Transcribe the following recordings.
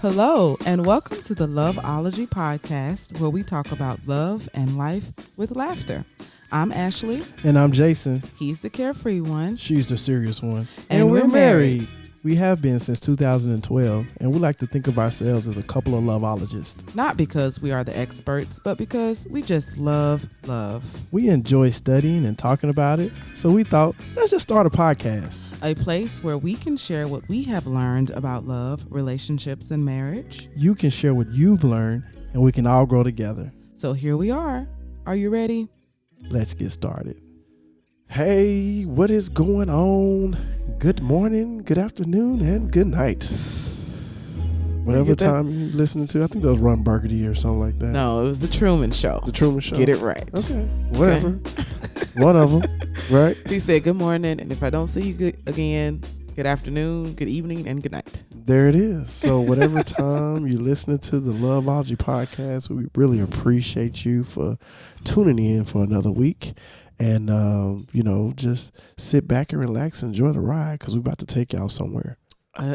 Hello, and welcome to the Loveology podcast, where we talk about love and life with laughter. I'm Ashley. And I'm Jason. He's the carefree one. She's the serious one. And we're married. We have been since 2012, and we like to think of ourselves as a couple of loveologists. Not because we are the experts, but because we just love love. We enjoy studying and talking about it, so we thought, let's just start a podcast. A place where we can share what we have learned about love, relationships, and marriage. You can share what you've learned, and we can all grow together. So here we are. Are you ready? Let's get started. Hey, what is going on? Good morning, good afternoon, and good night. Whatever time you're listening to. I think that was Ron Burgundy or something like that. No, it was the Truman Show. The Truman Show. Get it right. Okay, whatever. One of them, right? He said good morning, and if I don't see you again, good afternoon, good evening, and good night. There it is. So whatever time you're listening to the Loveology podcast, we really appreciate you for tuning in for another week. And, just sit back and relax and enjoy the ride because we're about to take y'all somewhere.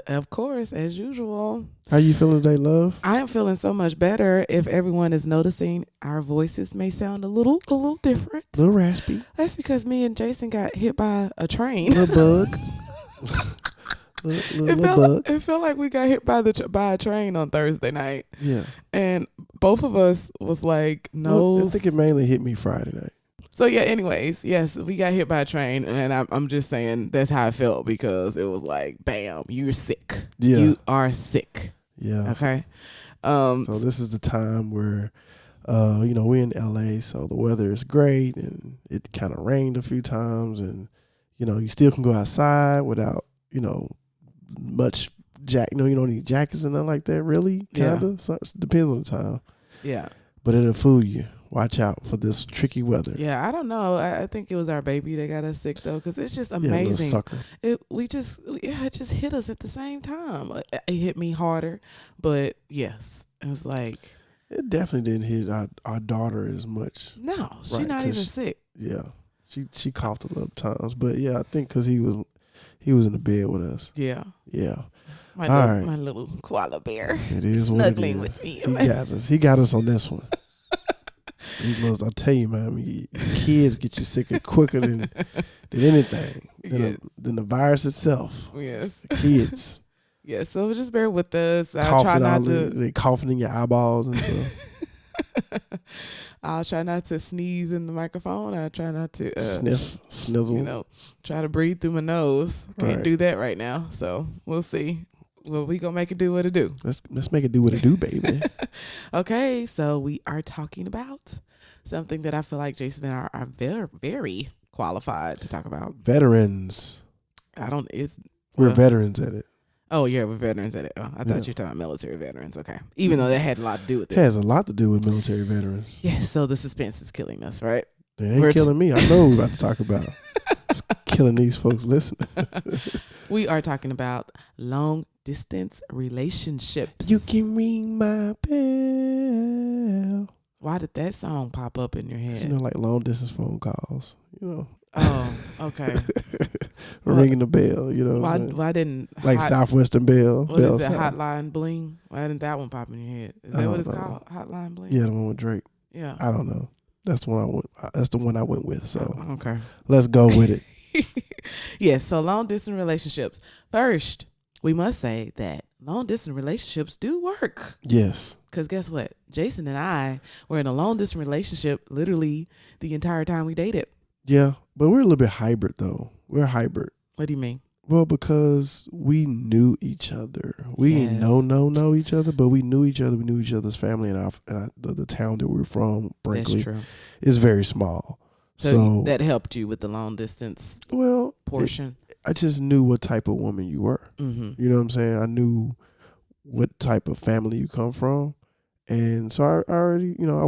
Of course, as usual. How you feeling today, love? I am feeling so much better. If everyone is noticing, our voices may sound a little different. A little raspy. That's because me and Jason got hit by a train. Little bug. It felt like we got hit by a train on Thursday night. Yeah. And both of us was like, no. I think it mainly hit me Friday night. So yeah, anyways, yes, we got hit by a train, and I'm just saying that's how I felt because it was like, bam, you're sick. Yeah. You are sick. Yeah. Okay. So this is the time where, we're in LA, so the weather is great, and it kind of rained a few times, and you still can go outside without much you don't need jackets and nothing like that. Really, kinda. Yeah. So it depends on the time. Yeah. But it'll fool you. Watch out for this tricky weather. Yeah, I don't know. I think it was our baby that got us sick though, because it's just Yeah, little amazing. sucker. It just hit us at the same time. It hit me harder, but yes, it was like It definitely didn't hit our daughter as much. no, she's Right, not even 'cause sick. Yeah, she coughed a little times, but yeah, I think because he was in the bed with us. Yeah, Yeah, my little koala bear. it is Snuggling what it is. with me. He got us. He got us on this one. These little, I tell you, man, kids get you sicker quicker than anything, than the virus itself. Yes, The kids. yeah. So just bear with us. I Coughing try not to. they coughing in your eyeballs and stuff. I'll try not to sneeze in the microphone. I try not to Snizzle. Try to breathe through my nose. Can't Right. do that right now. So we'll see. Well, we gonna make it do what it do. Let's make it do what it do, baby. Okay, so we are talking about something that I feel like Jason and I are very, very qualified to talk about. Veterans. We're Well, veterans at it. Oh yeah, we're veterans at it. Oh, I thought Yeah. you were talking about military veterans. Okay, even though that had a lot to do with It it. has a lot to do with military veterans. Yes. So the suspense is killing us, right? They ain't We're killing me. I know what we're about to talk about. It's killing these folks listening. We are talking about long distance relationships. You can ring my bell. Why did that song pop up in your head? Like long distance phone calls. Oh, okay. Ringing the bell. Why didn't Like Southwestern Bell. what Bell is it? sound. Hotline Bling? Why didn't that one pop in your head? Is I that what don't it's know. called? Hotline Bling? Yeah, the one with Drake. Yeah. I don't know. That's the one I went. That's the one I went with. So Okay. let's go with it. Yes. So long distance relationships. First, we must say that long distance relationships do work. Yes. Because guess what? Jason and I were in a long distance relationship literally the entire time we dated. Yeah, but we're a little bit hybrid though. We're hybrid. What do you mean? Well, because we knew each other. We didn't Yes. know each other, but we knew each other. We knew each other's family, and the town that we're from, Brinkley, That's true. is very small. So that helped you with the long distance well, portion. I just knew what type of woman you were. Mm-hmm. You know what I'm saying? I knew what type of family you come from, and so I already, I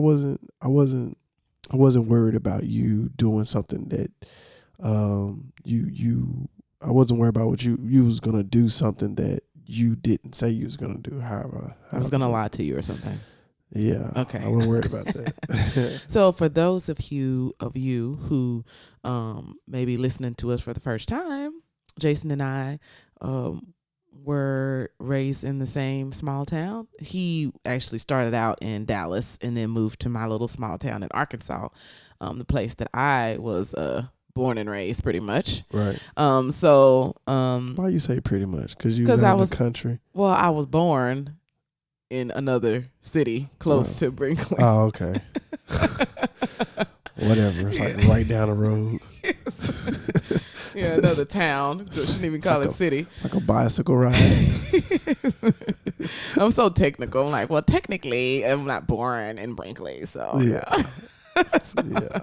wasn't worried about you doing something that, I wasn't worried about what you was gonna do something that you didn't say you was gonna do. However, I was gonna lie to you or something. Yeah. Okay. I wasn't worried about that. So for those of you who may be listening to us for the first time, Jason and I were raised in the same small town. He actually started out in Dallas and then moved to my little small town in Arkansas, the place that I was born and raised pretty much. Right. Why you say pretty much? Because you was out in the country. Well, I was born in another city close to Brinkley. Oh, okay. Whatever. It's like right down the road. Yeah, another town. So shouldn't even call it city. It's like a bicycle ride. I'm so technical. I'm like, well, technically, I'm not born in Brinkley, so yeah. Yeah.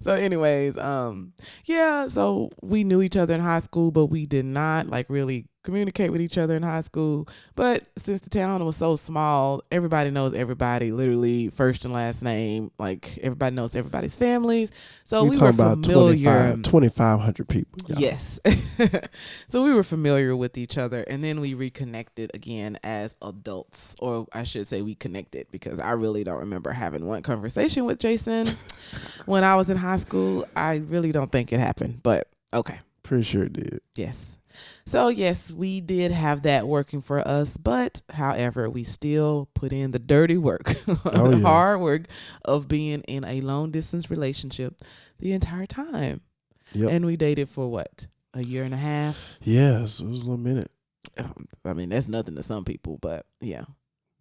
So anyways, so we knew each other in high school, but we did not like really communicate with each other in high school. But since the town was so small, everybody knows everybody, literally first and last name. Like everybody knows everybody's families. So we were familiar. 2,500 people. Y'all. Yes. So we were familiar with each other, and then we reconnected again as adults, or I should say we connected, because I really don't remember having one conversation with Jason when I was in high school. I really don't think it happened, but okay. Pretty sure it did. Yes. So yes, we did have that working for us, but however, we still put in the dirty work, the hard work of being in a long distance relationship the entire time. Yep. And we dated for what? A year and a half? Yes, it was a little minute. I mean, that's nothing to some people, but yeah.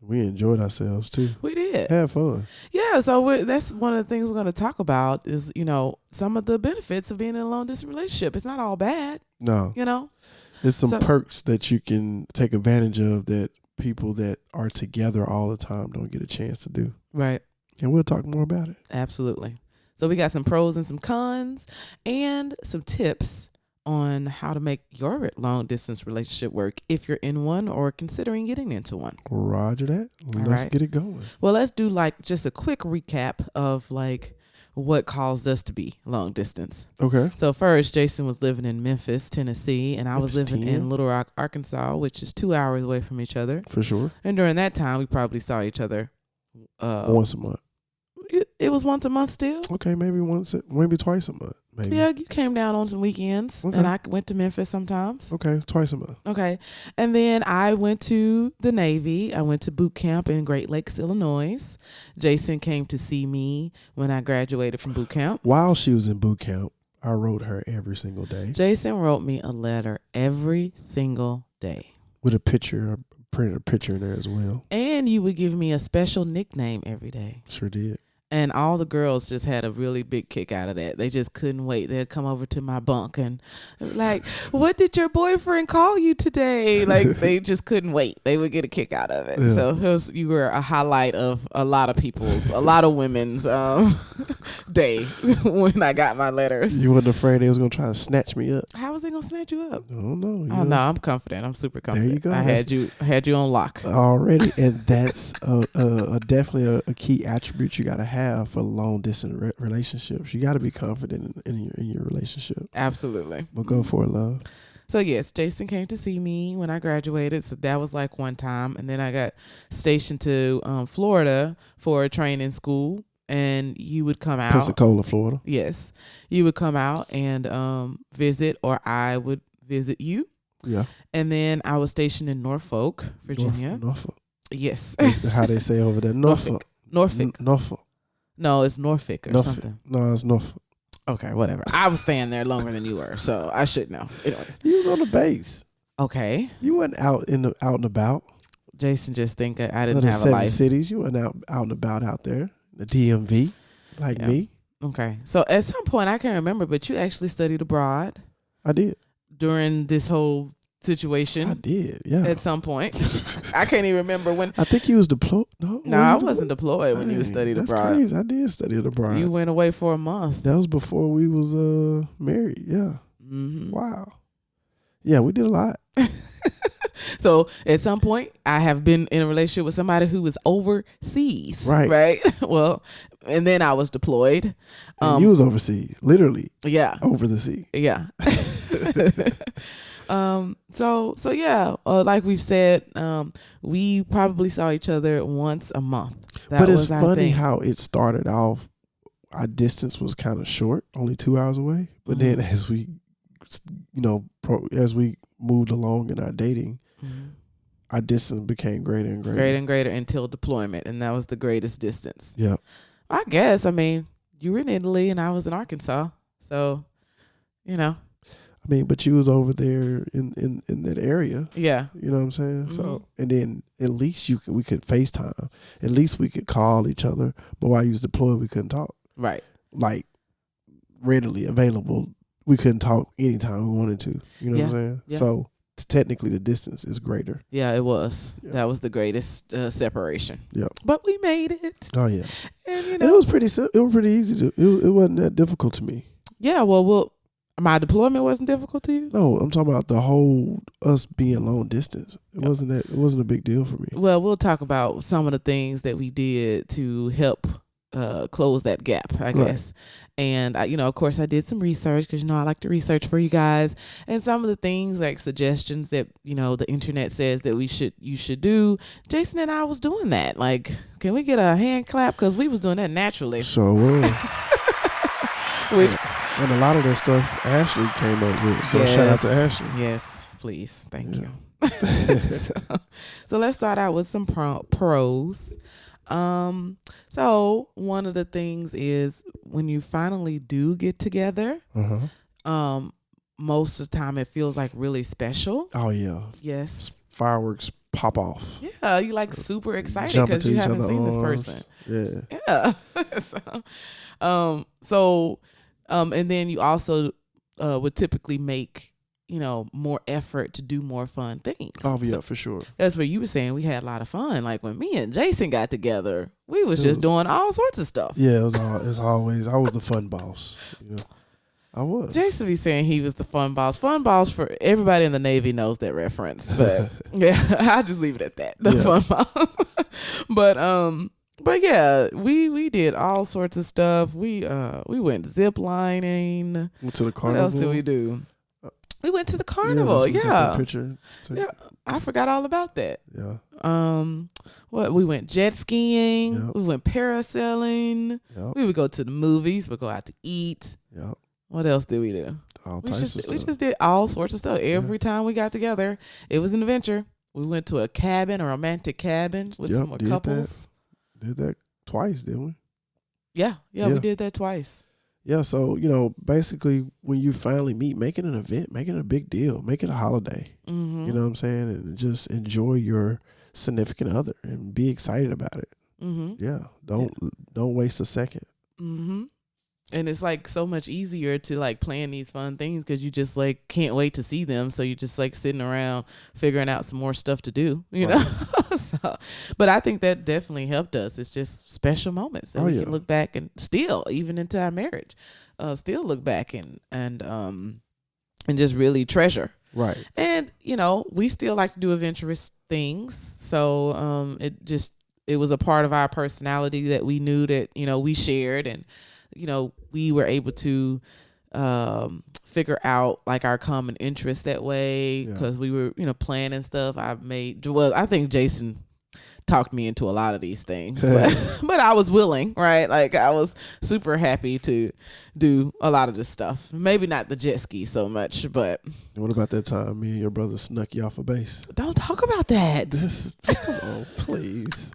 We enjoyed ourselves too. We did. Have fun. Yeah, so that's one of the things we're going to talk about is, some of the benefits of being in a long distance relationship. It's not all bad. No. It's some perks that you can take advantage of that people that are together all the time don't get a chance to do. Right. And we'll talk more about it. Absolutely. So we got some pros and some cons and some tips on how to make your long distance relationship work if you're in one or considering getting into one. Roger that. Let's get it going. Well, let's do just a quick recap of what caused us to be long distance. Okay. So first, Jason was living in Memphis, Tennessee, and I was living in Little Rock, Arkansas, which is 2 hours away from each other. For sure. And during that time, we probably saw each other once a month. It was once a month still. Okay, maybe twice a month. Maybe. Yeah, you came down on some weekends, and I went to Memphis sometimes. Okay, twice a month. Okay, and then I went to the Navy. I went to boot camp in Great Lakes, Illinois. Jason came to see me when I graduated from boot camp. While she was in boot camp, I wrote her every single day. Jason wrote me a letter every single day. With a picture, I printed a picture in there as well. And you would give me a special nickname every day. Sure did. And all the girls just had a really big kick out of that. They just couldn't wait. They'd come over to my bunk and like, what did your boyfriend call you today? Like, they just couldn't wait. They would get a kick out of it. Yeah. So you were a highlight of a lot of women's day when I got my letters. You wasn't afraid they was going to try to snatch me up? How was they going to snatch you up? I don't know. Oh, no, I'm confident. I'm super confident. There you go. I had you on lock. Already. And that's definitely a key attribute you got to have for long distance relationships. You got to be confident in your relationship. Absolutely. But go for it, love. So yes, Jason came to see me when I graduated. So that was like one time, and then I got stationed to Florida for a training school. And you would come out. Pensacola, Florida. Yes, you would come out and visit, or I would visit you. Yeah. And then I was stationed in Norfolk, Virginia. Norfolk. Yes. How they say over there, Norfolk. Norfolk. Norfolk. No, it's Norfolk or something. No, it's Norfolk. Okay, whatever. I was staying there longer than you were, so I should know. Anyways. You was on the base. Okay. You wasn't out and about. Jason just think I didn't have a 7 life. cities. You wasn't out and about out there. The DMV, like me. Okay. So at some point, I can't remember, but you actually studied abroad. I did. During this whole situation. I did, yeah. At some point. I can't even remember when. I think you was deployed. No, I wasn't deployed when you studied abroad. That's crazy. I did study abroad. You went away for a month. That was before we was married, yeah. Mm-hmm. Wow. Yeah, we did a lot. So at some point, I have been in a relationship with somebody who was overseas. Right. Well, and then I was deployed. You was overseas, literally. Yeah. Over the sea. Yeah. So yeah, like we've said, we probably saw each other once a month. But it's funny how it started off. Our distance was kind of short, only 2 hours away. But then as we, as we moved along in our dating, our distance became greater and greater. Greater and greater until deployment, and that was the greatest distance. Yeah. I guess. I mean, you were in Italy and I was in Arkansas, so you know. I mean, but you was over there in that area. Yeah. You know what I'm saying? So, and then at least we could FaceTime. At least we could call each other. But while you was deployed, we couldn't talk. Right. Like, readily available. We couldn't talk anytime we wanted to. You know what I'm saying? Yeah. So, technically, the distance is greater. Yeah, it was. Yeah. That was the greatest separation. Yeah. But we made it. Oh, yeah. And, And it was pretty easy to, it wasn't that difficult to me. Yeah, well, my deployment wasn't difficult to you? No, I'm talking about the whole us being long distance. It wasn't a big deal for me. Well, we'll talk about some of the things that we did to help close that gap, I guess. And of course, I did some research because I like to research for you guys. And some of the things like suggestions that the internet says that you should do. Jason and I was doing that. Like, can we get a hand clap? Because we was doing that naturally. Sure was. Which. And a lot of that stuff Ashley came up with. So shout out to Ashley. Yes, please. Thank you. So let's start out with some pros. So one of the things is when you finally do get together, most of the time it feels like really special. Oh yeah. Yes. Fireworks pop off. Yeah, you like super excited because you haven't seen this person. Yeah. And then you also would typically make more effort to do more fun things. Oh yeah, for sure. That's what you were saying. We had a lot of fun. Like when me and Jason got together, we was doing all sorts of stuff. Yeah, it's always I was the fun boss. I was. Jason be saying he was the fun boss. Fun boss for everybody in the Navy knows that reference. But yeah, I'll just leave it at that. The fun boss. But yeah, we did all sorts of stuff. We went zip lining. Went to the carnival. What else did we do? We went to the carnival. Yeah. Picture. Yeah, I forgot all about that. Yeah. We went jet skiing. Yep. We went parasailing. Yep. We would go to the movies. We'd go out to eat. Yep. What else did we do? All types of stuff. We just did all sorts of stuff. Every time we got together, it was an adventure. We went to a romantic cabin with some more couples. Did that twice, didn't we? Yeah, we did that twice. Yeah, so, basically when you finally meet, make it an event, make it a big deal, make it a holiday. Mm-hmm. You know what I'm saying? And just enjoy your significant other and be excited about it. Mm-hmm. Yeah, don't waste a second. Mm-hmm. And it's like so much easier to like plan these fun things because you just like can't wait to see them. So you're just like sitting around figuring out some more stuff to do, know? So, but I think that definitely helped us. It's just special moments that we can look back and still, even into our marriage, still look back and just really treasure. Right. And, we still like to do adventurous things. So it was a part of our personality that we knew that, we shared and, we were able to figure out like our common interests that way because we were, planning stuff. I think Jason talked me into a lot of these things, but I was willing, right? Like I was super happy to do a lot of this stuff. Maybe not the jet ski so much, but. What about that time me and your brother snuck you off a base? Don't talk about that. Come on, please.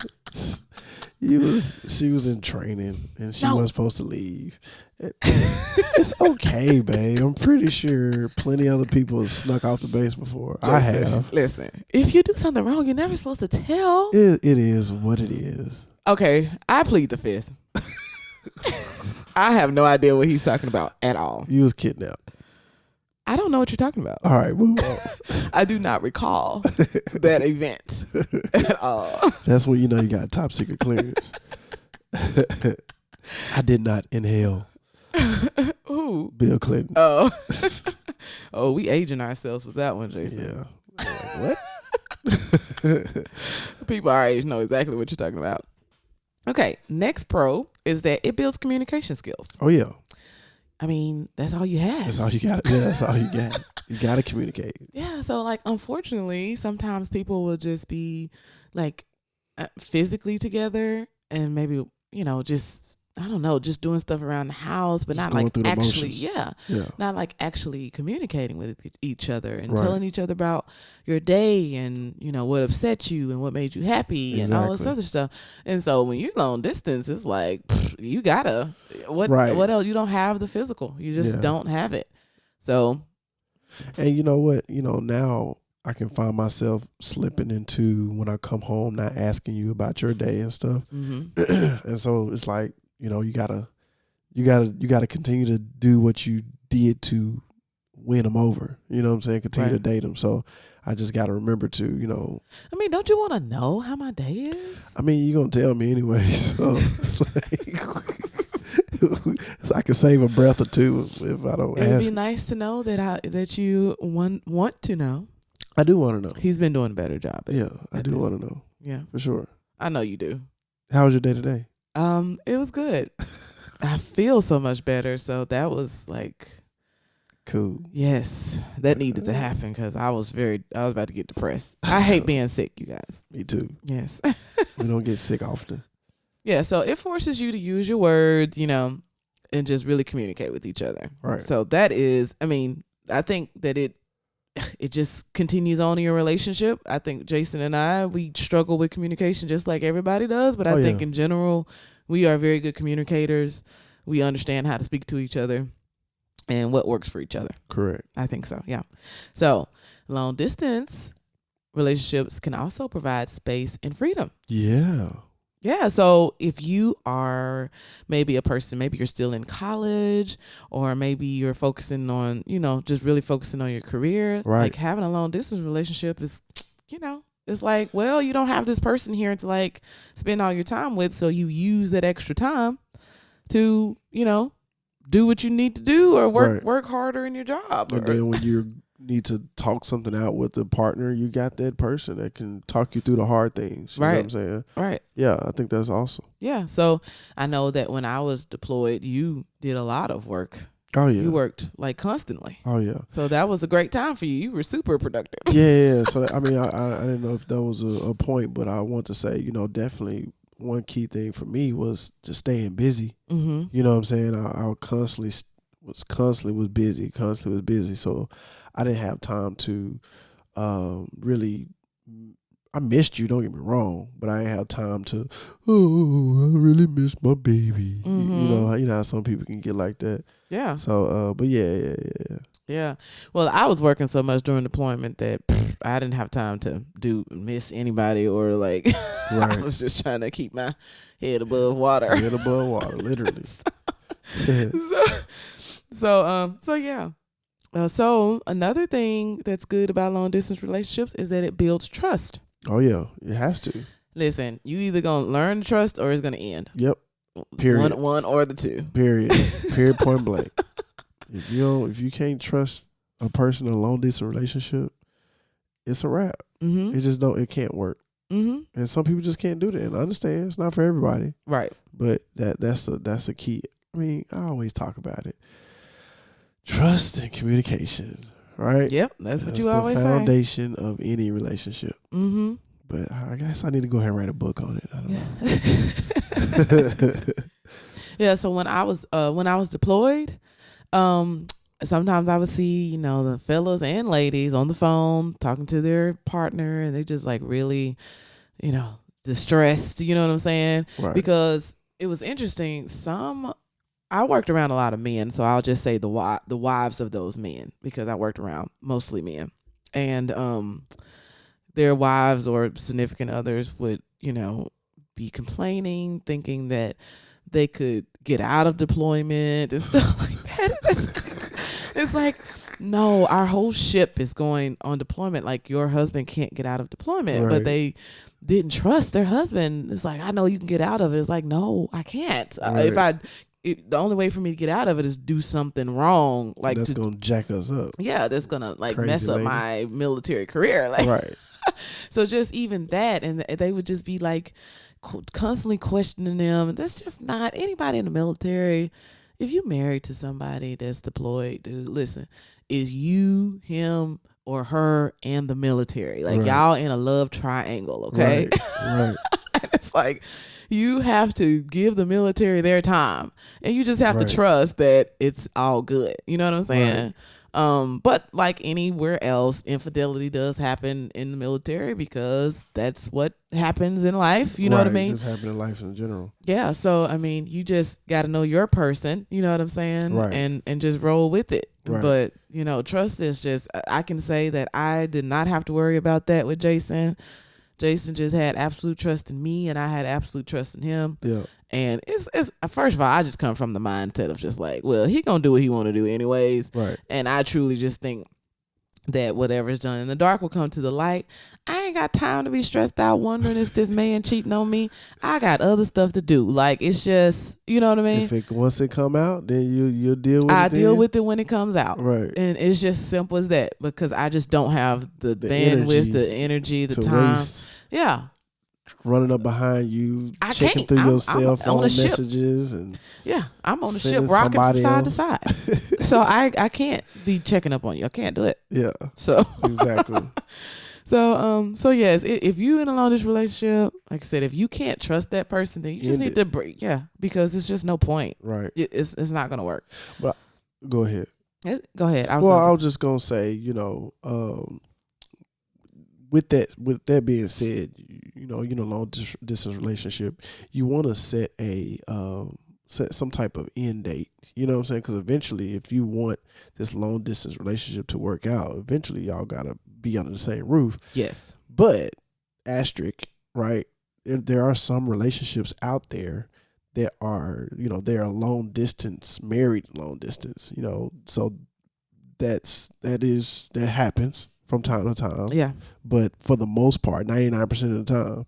She was in training and she wasn't supposed to leave. It's okay, babe. I'm pretty sure plenty other people have snuck off the base before. I have. Listen, if you do something wrong, you're never supposed to tell. It is what it is. Okay, I plead the fifth. I have no idea what he's talking about at all. You was kidnapped. I don't know what you're talking about. All right, move on. I do not recall that event at all. That's when you know you got a top secret clearance. I did not inhale. Ooh. Bill Clinton. Oh. Oh, we aging ourselves with that one, Jason. Yeah. What? People our age know exactly what you're talking about. Okay, next pro is that it builds communication skills. Oh, yeah. I mean, that's all you have. That's all you got. Yeah, that's all you got. You got to communicate. Yeah. So, like, unfortunately, sometimes people will just be like physically together and maybe, just I don't know, just doing stuff around the house, but Just not going like through the actually, motions. Yeah. not like actually communicating with each other and Right. telling each other about your day and, you know, what upset you and what made you happy and all this Exactly. other stuff. And so when you're long distance, it's like, you gotta, Right. what else? You don't have the physical. You just Yeah. don't have it. So, And you know what? You know, now I can find myself slipping into when I come home, not asking you about your day and stuff. And so it's like, you know, you gotta continue to do what you did to win them over. You know what I'm saying? Continue to Right. date them. So I just gotta remember to, you know. I mean, don't you want to know how my day is? I mean, you're gonna tell me anyway. So it's like, I can save a breath or two if I don't It would be ask. nice to know that you want to know. I do want to know. He's been doing a better job. Yeah, I at do this. want to know Yeah, for sure. I know you do. How was your day today? It was good. I feel so much better. So that was like, Cool. yes, that needed to happen because I was about to get depressed. I hate being sick, you guys. Me too. Yes. We don't get sick often. Yeah. So it forces you to use your words, you know, and just really communicate with each other. Right. So that is, I mean, I think that it just continues on in your relationship. I think Jason and I, we struggle with communication just like everybody does. But I think in general, we are very good communicators. We understand how to speak to each other and what works for each other. Correct. I think so. Yeah. So long distance relationships can also provide space and freedom. Yeah. Yeah. So if you are maybe a person, maybe you're still in college, or maybe you're focusing on, you know, just really focusing on your career. Right. Like having a long distance relationship is, you know, it's like, well, you don't have this person here to like spend all your time with. So you use that extra time to, you know, do what you need to do or work harder in your job. And then when you need to talk something out with a partner, you got that person that can talk you through the hard things. You know what I'm saying? Right. Yeah, I think that's awesome. Yeah. So I know that when I was deployed, you did a lot of work. Oh, yeah. You worked like constantly. Oh, yeah. So that was a great time for you. You were super productive. Yeah. So, I mean, I didn't know if that was a point, but I want to say, you know, definitely one key thing for me was just staying busy. Mm-hmm. You know what I'm saying? I constantly was busy. So I didn't have time to really. I missed you. Don't get me wrong, but I didn't have time to. Oh, I really miss my baby. Mm-hmm. You know how some people can get like that. Yeah. So, but yeah. Yeah. Well, I was working so much during deployment that I didn't have time to miss anybody or like. Right. I was just trying to keep my head above water. Head above water, literally. So yeah. So another thing that's good about long distance relationships is that it builds trust. Oh yeah, it has to. Listen, you either gonna learn to trust or it's gonna end. Yep. Period. One or the two. Period. Point blank. If you can't trust a person in a long distance relationship, it's a wrap. Mm-hmm. It can't work. Mm-hmm. And some people just can't do that. And I understand it's not for everybody. Right. But that's a key. I mean, I always talk about it. Trust and communication, right? Yep, that's what you the always say. foundation of any relationship. Mm-hmm. But I guess I need to go ahead and write a book on it. I don't know. Yeah. So when I was deployed, sometimes I would see, you know, the fellas and ladies on the phone talking to their partner, and they just like really, you know, distressed. You know what I'm saying? Right. Because it was interesting. I worked around a lot of men, so I'll just say the wives of those men, because I worked around mostly men, and their wives or significant others would, you know, be complaining, thinking that they could get out of deployment and stuff like that. It's like, no, our whole ship is going on deployment. Like, your husband can't get out of deployment, Right. but they didn't trust their husband. It's like, I know you can get out of it. It's like, no, I can't. Right. The only way for me to get out of it is do something wrong, like that's gonna jack us up. yeah, that's gonna like Crazy mess up lady. my military career. Like, Right. so just even that, and they would just be like constantly questioning them. That's just not anybody in the military. If you married to somebody that's deployed, dude, listen, is you, him, or her and the military. Like, Right. y'all in a love triangle, okay? Right. It's like you have to give the military their time, and you just have Right. to trust that it's all good. You know what I'm saying? Right. But like anywhere else, infidelity does happen in the military because that's what happens in life. You know what I Right, mean? just happening in life in general. Yeah. So I mean, you just got to know your person. You know what I'm saying? Right. And just roll with it. Right. But trust is just. I can say that I did not have to worry about that with Jason. Jason just had absolute trust in me, and I had absolute trust in him. Yeah. And it's first of all, I just come from the mindset of just like, well, he gonna do what he want to do anyways. Right. And I truly just think that whatever's done in the dark will come to the light. I ain't got time to be stressed out wondering is this man cheating on me. I got other stuff to do. Like it's just, you know what I mean? Once it come out, then you'll deal with it. I deal with it when it comes out. Right. And it's just simple as that because I just don't have the bandwidth, the energy, the time. Waste. Yeah. Running up behind you, I checking can't. through your I'm cell on phone a ship. messages, and yeah, I'm on the ship sending rocking from somebody side to else. side. So I can't be checking up on you. I can't do it. Yeah, So exactly. so yes, if you in a long distance relationship, like I said, if you can't trust that person, then you just End need to break. Yeah, because it's just no point. Right. It's not gonna work. But go ahead. Go ahead. I was just gonna say, with that being said, long distance relationship, you want to set set some type of end date. You know what I'm saying? Because eventually, if you want this long distance relationship to work out, eventually y'all gotta be under the same roof. Yes. But asterisk, right? There are some relationships out there that are, they are long distance, married long distance. So that happens from time to time. Yeah. But for the most part, 99% of the time,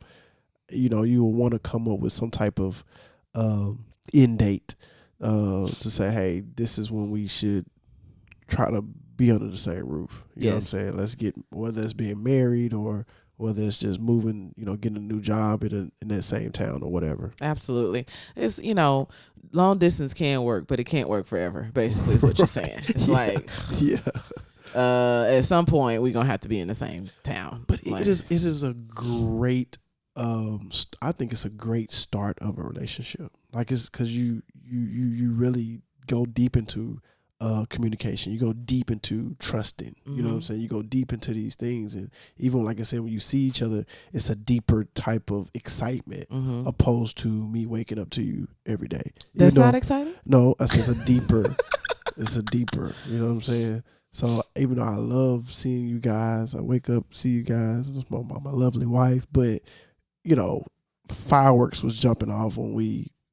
you will want to come up with some type of end date to say, hey, this is when we should try to be under the same roof. You know what I'm saying? Let's get, whether it's being married or whether it's just moving, getting a new job in that same town or whatever. Absolutely. It's, long distance can work, but it can't work forever, basically is what you're saying. It's at some point we're going to have to be in the same town. But it is a great, I think it's a great start of a relationship. Like it's because you really go deep into communication. You go deep into trusting. You know what I'm saying? You go deep into these things, and even like I said, when you see each other, it's a deeper type of excitement opposed to me waking up to you every day. That's not exciting? No, I said it's a deeper. It's a deeper. You know what I'm saying? So even though I love seeing you guys, I wake up, see you guys. It's my lovely wife, but fireworks was jumping off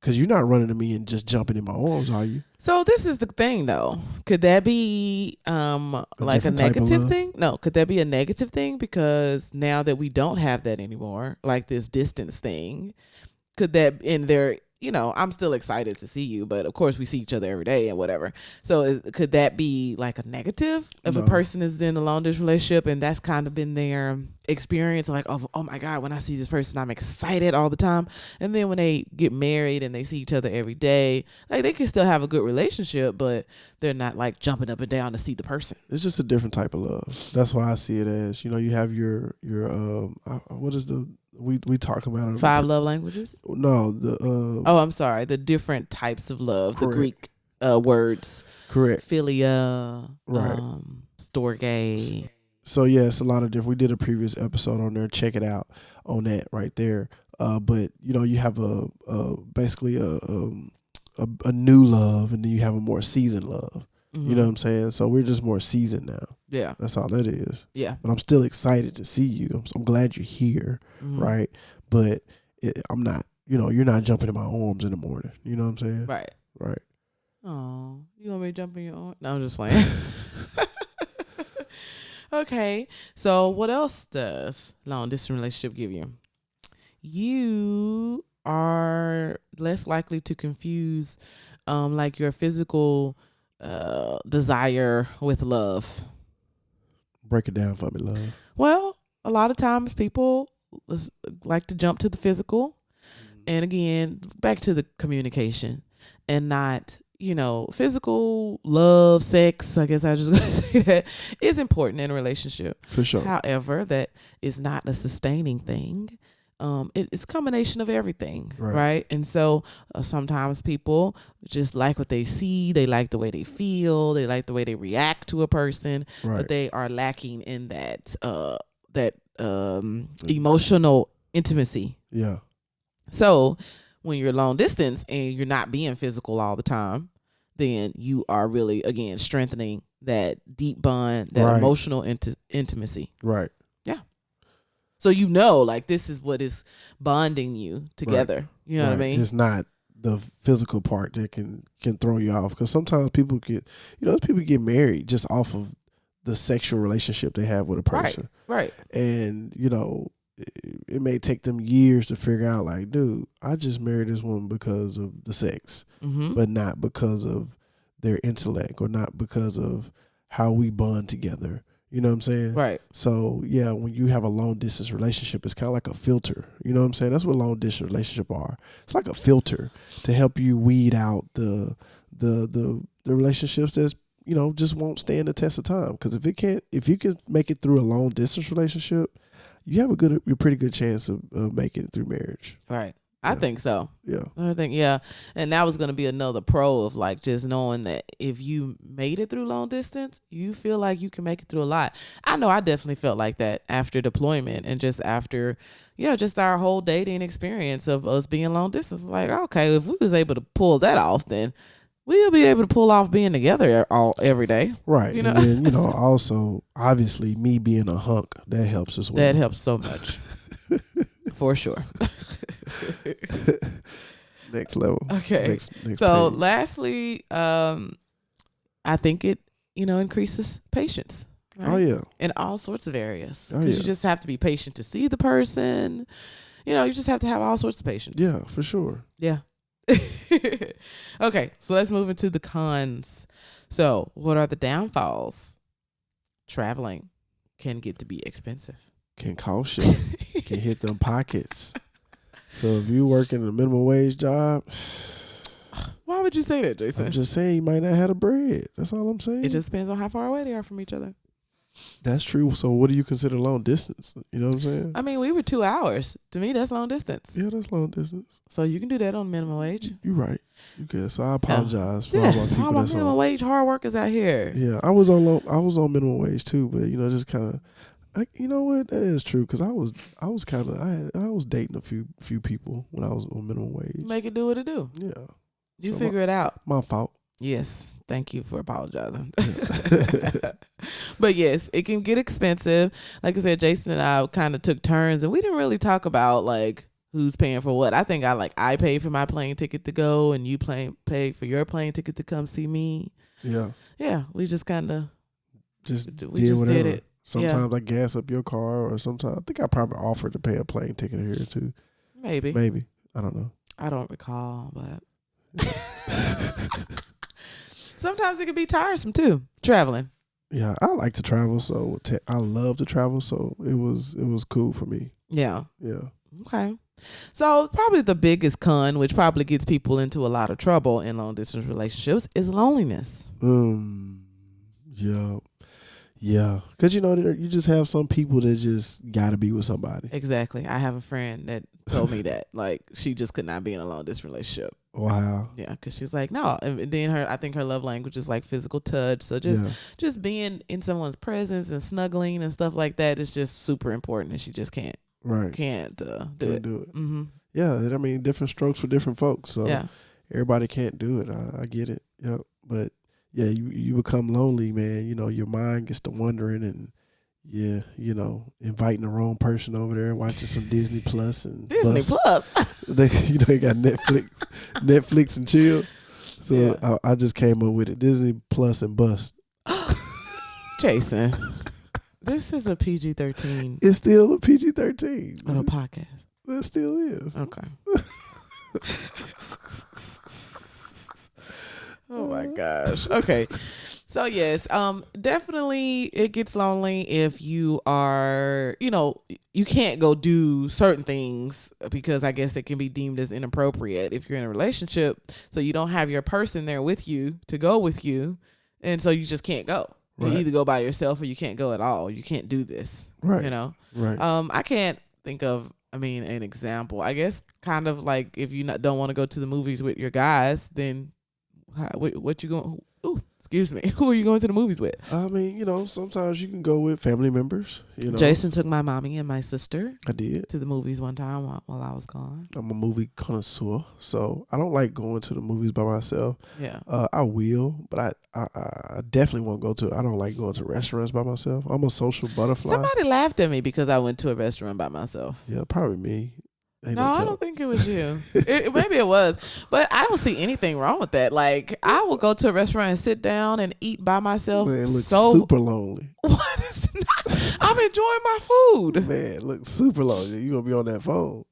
because you're not running to me and just jumping in my arms, are you? So this is the thing, though. Could that be like a negative thing? No. Could that be a negative thing? Because now that we don't have that anymore, like this distance thing, could that in there? I'm still excited to see you, but of course we see each other every day and whatever. So could that be like a negative if a person is in a long distance relationship and that's kind of been their experience? Like, oh my God, when I see this person, I'm excited all the time. And then when they get married and they see each other every day, like they can still have a good relationship, but they're not like jumping up and down to see the person. It's just a different type of love. That's what I see it as. You have your what is we talk about it. 5 love languages? No, I'm sorry. The different types of love, correct. The Greek words. Correct. Philia, right. Storge. So yeah, it's a lot of different. We did a previous episode on there. Check it out on that right there. But you have basically a new love, and then you have a more seasoned love. You know what I'm saying? So we're just more seasoned now. Yeah. That's all that is. Yeah. But I'm still excited to see you. I'm glad you're here, right? But I'm not, you're not jumping in my arms in the morning. You know what I'm saying? Right. Right. Oh, you want me to jump in your arms? No, I'm just playing. Okay. So what else does long distance relationship give you? You are less likely to confuse like your physical desire with love. Break it down for me, love. Well, a lot of times people like to jump to the physical, and again, back to the communication, and not physical love, sex. I guess I was just going to say that is important in a relationship. For sure. However, that is not a sustaining thing. it's a combination of everything, Right. right? And so sometimes people just like what they see, they like the way they feel, they like the way they react to a person, Right. but they are lacking in that emotional intimacy. Yeah. So when you're long distance and you're not being physical all the time, then you are really, again, strengthening that deep bond, that Right. emotional intimacy. Right. So like this is what is bonding you together. You know what I mean? It's not the physical part that can throw you off, because sometimes people get married just off of the sexual relationship they have with a person. Right. And it may take them years to figure out, like, dude, I just married this woman because of the sex, Mm-hmm. but not because of their intellect or not because of how we bond together. You know what I'm saying? Right. So yeah, when you have a long distance relationship, it's kind of like a filter. You know what I'm saying? That's what long distance relationship are. It's like a filter to help you weed out the relationships that's just won't stand the test of time. Because if you can make it through a long distance relationship, you have a pretty good chance of making it through marriage. Right. I think so. Yeah. I think, yeah. And that was going to be another pro of like just knowing that if you made it through long distance, you feel like you can make it through a lot. I know I definitely felt like that after deployment and just after, just our whole dating experience of us being long distance. Like, okay, if we was able to pull that off, then we'll be able to pull off being together every day. Right. And then, also, obviously, me being a hunk, that helps as well. That helps so much. For sure. Next level. Okay. Next so page. lastly, I think it, increases patience. Right? Oh, yeah. In all sorts of areas. Oh, Because yeah. you just have to be patient to see the person. You just have to have all sorts of patience. Yeah, for sure. Yeah. Okay. So let's move into the cons. So what are the downfalls? Traveling can get to be expensive. Can cost you. Can hit them pockets. So if you work in a minimum wage job, Why would you say that, Jason? I'm just saying you might not have the bread. That's all I'm saying. It just depends on how far away they are from each other. That's true. So what do you consider long distance? You know what I'm saying? I mean, we were 2 hours. To me, that's long distance. Yeah, that's long distance. So you can do that on minimum wage. You're right. You can. So I apologize for all Yes, my how people about that's minimum on. wage hard workers out here? Yeah, I was on minimum wage too, but just kind of. You know what? That is true, because I was dating a few people when I was on minimum wage. Make it do what it do. Yeah. You So figure it out. My fault. Yes. Thank you for apologizing. But yes, it can get expensive. Like I said, Jason and I kind of took turns, and we didn't really talk about like who's paying for what. I think I paid for my plane ticket to go, and you paid for your plane ticket to come see me. Yeah. Yeah, we just kind of Just we just whatever. did it. Sometimes I gas up your car, or sometimes I think I probably offered to pay a plane ticket here too. Maybe. I don't know. I don't recall, but sometimes it can be tiresome too, traveling. Yeah, I like to travel, so I love to travel, so it was cool for me. Yeah. Yeah. Okay. So probably the biggest con, which probably gets people into a lot of trouble in long distance relationships, is loneliness. Yeah. Yeah. Because, you just have some people that just got to be with somebody. Exactly. I have a friend that told me that, like, she just could not be in a long distance relationship. Wow. Yeah, because she's like, no. And then I think her love language is like physical touch. So just being in someone's presence and snuggling and stuff like that is just super important, and she just can't do it. Can't do it. Mm-hmm. Yeah. I mean, different strokes for different folks. So Yeah. everybody can't do it. I get it. Yep. But yeah, you become lonely, man. Your mind gets to wondering, and yeah, inviting the wrong person over there and watching some Disney Plus and Disney Plus. They got Netflix and chill. So Yeah. I just came up with it: Disney Plus and bust. Jason, this is a PG-13 It's still a PG-13. podcast. It still is. Okay. Oh my gosh. Okay. So yes, definitely it gets lonely if you are, you can't go do certain things because I guess it can be deemed as inappropriate if you're in a relationship. So you don't have your person there with you to go with you. And so you just can't go. Right. You either go by yourself or you can't go at all. You can't do this. Right. Right. Right. I can't think of I mean, an example. I guess kind of like if you don't want to go to the movies with your guys, then what you going? Ooh, excuse me. Who are you going to the movies with? I mean, sometimes you can go with family members. Jason took my mommy and my sister. I did to the movies one time while I was gone. I'm a movie connoisseur, so I don't like going to the movies by myself. Yeah. I will, but I definitely won't go to. I don't like going to restaurants by myself. I'm a social butterfly. Somebody laughed at me because I went to a restaurant by myself. Yeah, probably me. No, I don't think it was you. Maybe it was, but I don't see anything wrong with that. Like, I will go to a restaurant and sit down and eat by myself. Man, it looks super lonely. What is not? I'm enjoying my food. Man, it looks super lonely. You gonna be on that phone?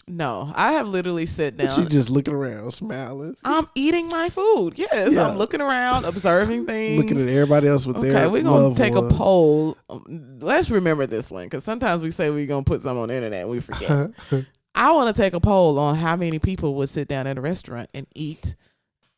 No, I have literally sat down. She just looking around, smiling. I'm eating my food. Yes, yeah. I'm looking around, observing things, looking at everybody else with their. Okay, we're gonna take a poll. Let's remember this one because sometimes we say we're gonna put something on the internet and we forget. I want to take a poll on how many people would sit down at a restaurant and eat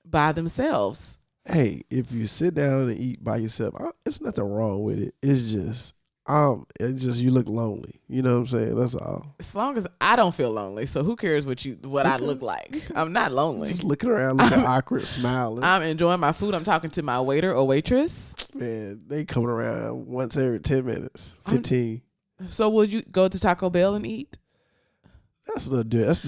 by themselves. Hey, if you sit down and eat by yourself, it's nothing wrong with it. It's just you look lonely. You know what I'm saying? That's all. As long as I don't feel lonely, so who cares what I look like? I'm not lonely. Just looking around, looking awkward, smiling. I'm enjoying my food. I'm talking to my waiter or waitress. Man, they coming around once every 10 minutes, 15. So would you go to Taco Bell and eat? That's a little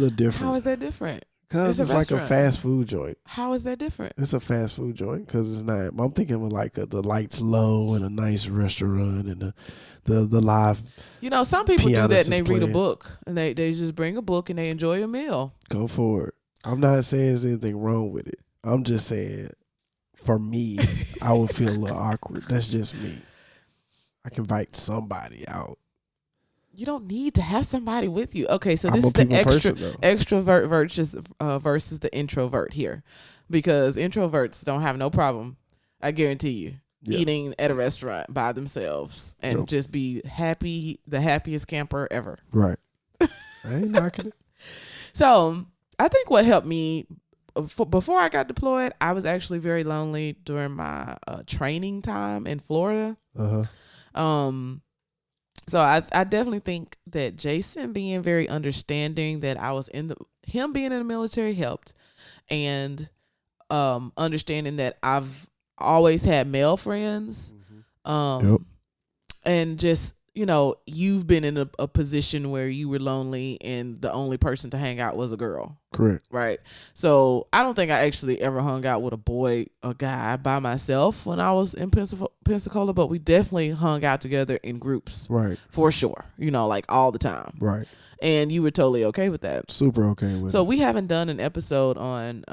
different. How is that different? Because it's like a fast food joint. How is that different? It's a fast food joint because it's not. I'm thinking with like the lights low and a nice restaurant and the live. Some people do that and they read a book and they just bring a book and they enjoy a meal. Go for it. I'm not saying there's anything wrong with it. I'm just saying, for me, I would feel a little awkward. That's just me. I can invite somebody out. You don't need to have somebody with you. Okay, so this is the extrovert versus the introvert here. Because introverts don't have no problem, I guarantee you, eating at a restaurant by themselves and just be happy, the happiest camper ever. Right. I ain't knocking it. So I think what helped me, before I got deployed, I was actually very lonely during my training time in Florida. So I definitely think that Jason being very understanding that I was him being in the military helped, and understanding that I've always had male friends, and just you've been in a position where you were lonely and the only person to hang out was a girl. Correct. Right. So I don't think I actually ever hung out with a guy by myself when I was in Pensacola, but we definitely hung out together in groups. Right. For sure. Like all the time. Right. And you were totally okay with that. Super okay with it. So we haven't done an episode on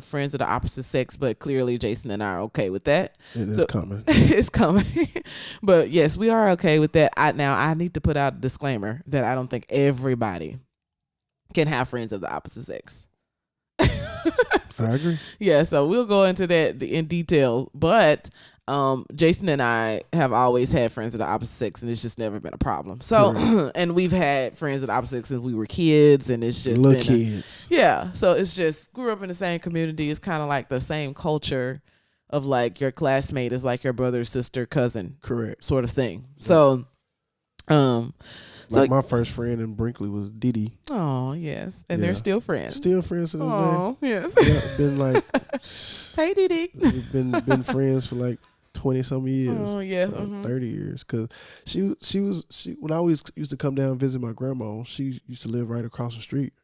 friends of the opposite sex, but clearly Jason and I are okay with that. It is coming. It's coming. But yes, we are okay with that. I need to put out a disclaimer that I don't think everybody can have friends of the opposite sex. I agree. Yeah, so we'll go into that in detail. But Jason and I have always had friends of the opposite sex, and it's just never been a problem. So, and we've had friends of the opposite sex since we were kids, and it's just little kids. So it's just grew up in the same community. It's kind of like the same culture of like your classmate is like your brother, sister, cousin, correct, sort of thing. So, like my first friend in Brinkley was Didi. Oh yes, and they're still friends. Still friends to this day. Oh yes. Yeah, been like, hey Didi. We've been friends for like 20-some years. Oh yeah, 30 years. Cause she when I always used to come down and visit my grandma, she used to live right across the street.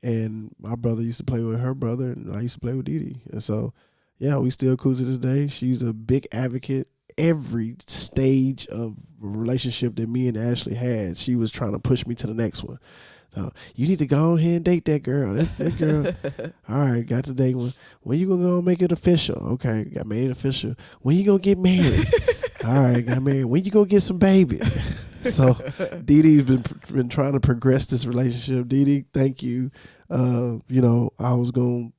And my brother used to play with her brother, and I used to play with Didi. And so, yeah, we still cool to this day. She's a big advocate. Every stage of relationship that me and Ashley had, she was trying to push me to the next one. So you need to go ahead and date that girl. That girl. All right, got to date one. When you gonna go and make it official? Okay, got made it official. When you gonna get married? All right, got married. When you gonna get some babies? So Didi's been trying to progress this relationship. Didi, thank you. I was gonna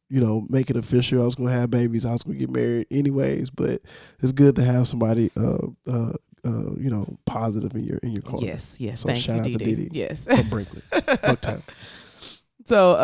make it official. I was gonna have babies. I was gonna get married anyways. But it's good to have somebody positive in your corner. Yes. So thank shout you, out to Didi. Yes. From Brinkley. Bucktown. So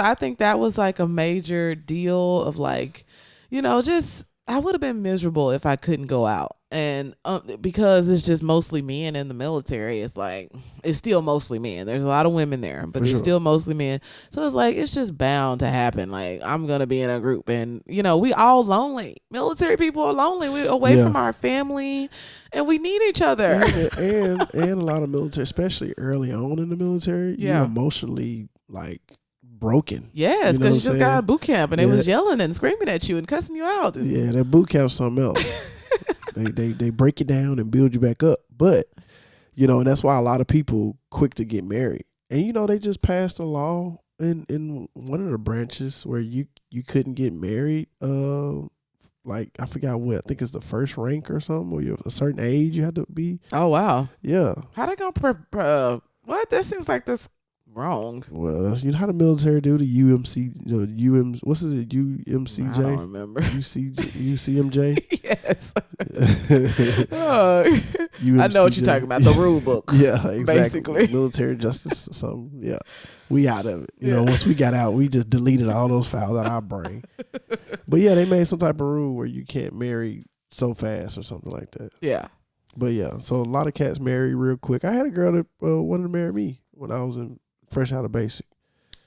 I think that was like a major deal of like, just I would have been miserable if I couldn't go out. And because it's just mostly men in the military, it's like, it's still mostly men. There's a lot of women there, but For there's sure. still mostly men. So it's like, it's just bound to happen. Like, I'm going to be in a group and, we all lonely. Military people are lonely. We're away Yeah. from our family and we need each other. And a lot of military, especially early on in the military, Yeah. you're emotionally like broken. Yes, You know because what you I'm just got saying? out of boot camp and they Yeah. was yelling and screaming at you and cussing you out. And, Yeah, that boot camp's something else. they break you down and build you back up. But, and that's why a lot of people quick to get married. And, they just passed a law in one of the branches where you couldn't get married. Like, I forgot what. I think it's the first rank or something, or you're a certain age you had to be. Oh, wow. Yeah. How they gonna what? That seems like that's wrong. Well, that's, how the military do the UMC, what's it, UMCJ? I don't remember. UCMJ? Yes. I know what you're talking about. The rule book. Yeah, exactly. Basically. Military justice or something. Yeah. We out of it. Yeah. Once we got out, we just deleted all those files out of our brain. But yeah, they made some type of rule where you can't marry so fast or something like that. Yeah. But yeah, so a lot of cats marry real quick. I had a girl that wanted to marry me when I was fresh out of basic.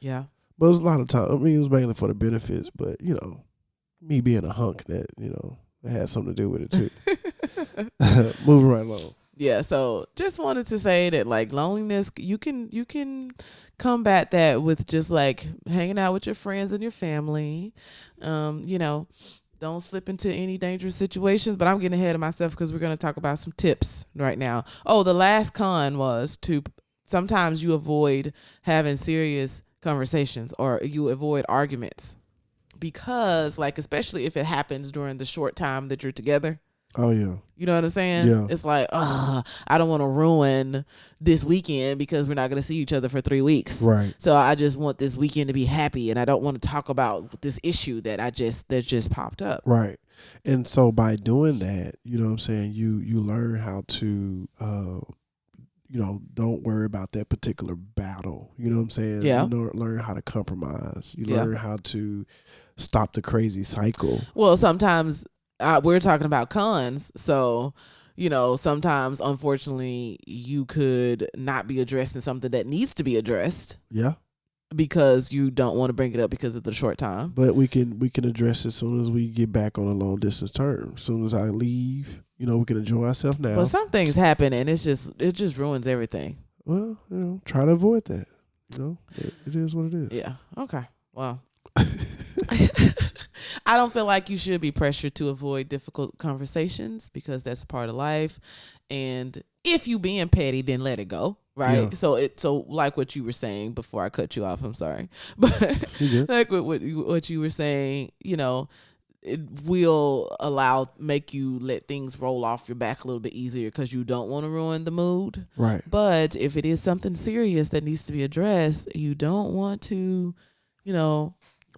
Yeah. But it was a lot of time. I mean, it was mainly for the benefits, but me being a hunk, that it had something to do with it too. Moving right along. Yeah, so just wanted to say that like loneliness, you can combat that with just like hanging out with your friends and your family. Don't slip into any dangerous situations, but I'm getting ahead of myself because we're going to talk about some tips right now. Oh, the last con was to sometimes you avoid having serious conversations or you avoid arguments because like, especially if it happens during the short time that you're together. Oh, yeah. You know what I'm saying? Yeah. It's like, I don't want to ruin this weekend because we're not going to see each other for 3 weeks. Right. So I just want this weekend to be happy and I don't want to talk about this issue that just popped up. Right. And so by doing that, you know what I'm saying, you learn how to, don't worry about that particular battle. You know what I'm saying? Yeah. You learn how to compromise. You Yeah. learn how to stop the crazy cycle. Well, sometimes we're talking about cons. So, sometimes, unfortunately, you could not be addressing something that needs to be addressed Yeah. because you don't want to bring it up because of the short time. But we can address it as soon as we get back on a long distance term. As soon as I leave, we can enjoy ourselves now. But some things happen and it just ruins everything. Well, try to avoid that. It is what it is. Yeah. Okay. Well, I don't feel like you should be pressured to avoid difficult conversations because that's a part of life. And if you being petty, then let it go. Right. Yeah. So like what you were saying before I cut you off, I'm sorry. But like what you were saying, it will make you let things roll off your back a little bit easier because you don't want to ruin the mood. Right. But if it is something serious that needs to be addressed, you don't want to,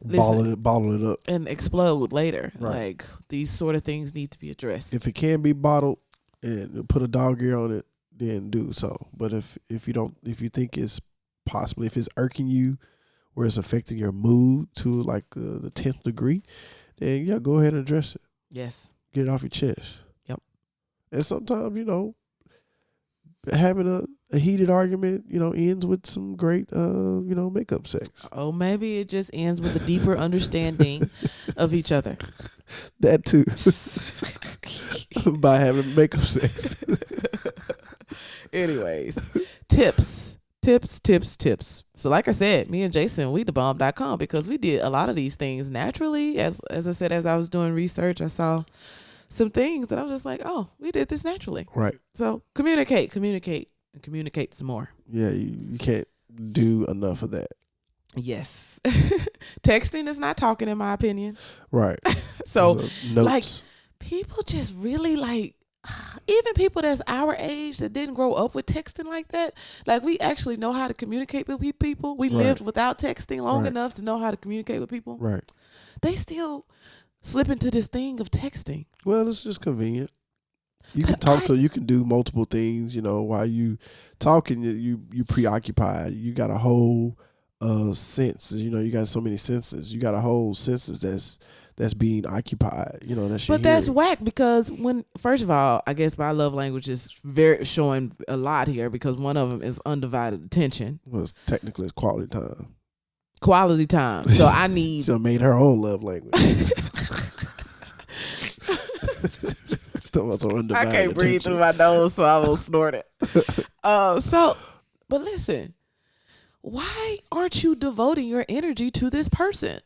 bottle it up and explode later. Right. Like these sort of things need to be addressed. If it can be bottled and put a dog ear on it, then do so. But if you think it's possibly, if it's irking you where it's affecting your mood to like the 10th degree, then yeah, go ahead and address it. Yes. Get it off your chest. Yep. And sometimes, having a heated argument, ends with some great, makeup sex. Oh, maybe it just ends with a deeper understanding of each other. That too. By having makeup sex. Anyways, tips. So like I said, me and Jason, we thebomb.com because we did a lot of these things naturally. As I said, as I was doing research, I saw some things that I was just like, oh, we did this naturally. Right. So communicate some more. Yeah, you can't do enough of that. Yes. Texting is not talking, in my opinion. Right. So notes. like people just really like, even people that's our age that didn't grow up with texting like that, like we actually know how to communicate with people. We lived without texting long enough to know how to communicate with people. Right. They still slip into this thing of texting. Well, it's just convenient. You can you can do multiple things, while you talking, you preoccupied. You got a whole sense, you got so many senses. You got a whole senses that's being occupied. You know, that she But that's hearing. whack because first of all, I guess my love language is very showing a lot here because one of them is undivided attention, Well, technically it's quality time. quality time. So I need. She made her own love language. I can't breathe through my nose, so I will snort it. But listen, why aren't you devoting your energy to this person?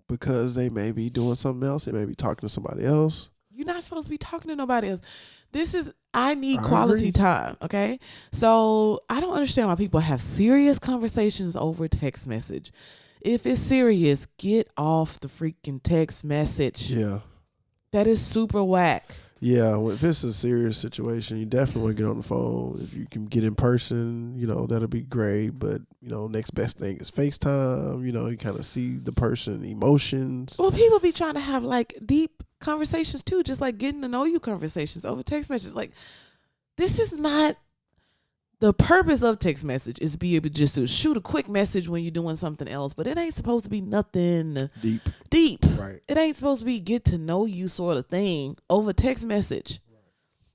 Because they may be doing something else. They may be talking to somebody else. You're not supposed to be talking to nobody else. I need I quality agree. time, okay? So I don't understand why people have serious conversations over text message. If it's serious, get off the freaking text message. Yeah. That is super whack. Yeah, well, if it's a serious situation, you definitely want to get on the phone. If you can get in person, you know, that'll be great. But, you know, next best thing is FaceTime. You know, you kind of see the person emotions. Well, people be trying to have like deep conversations too, just like getting to know you conversations over text messages. Like, this is not the purpose of text message is be able just to shoot a quick message when you're doing something else, but it ain't supposed to be nothing deep. Right. It ain't supposed to be get to know you sort of thing over text message.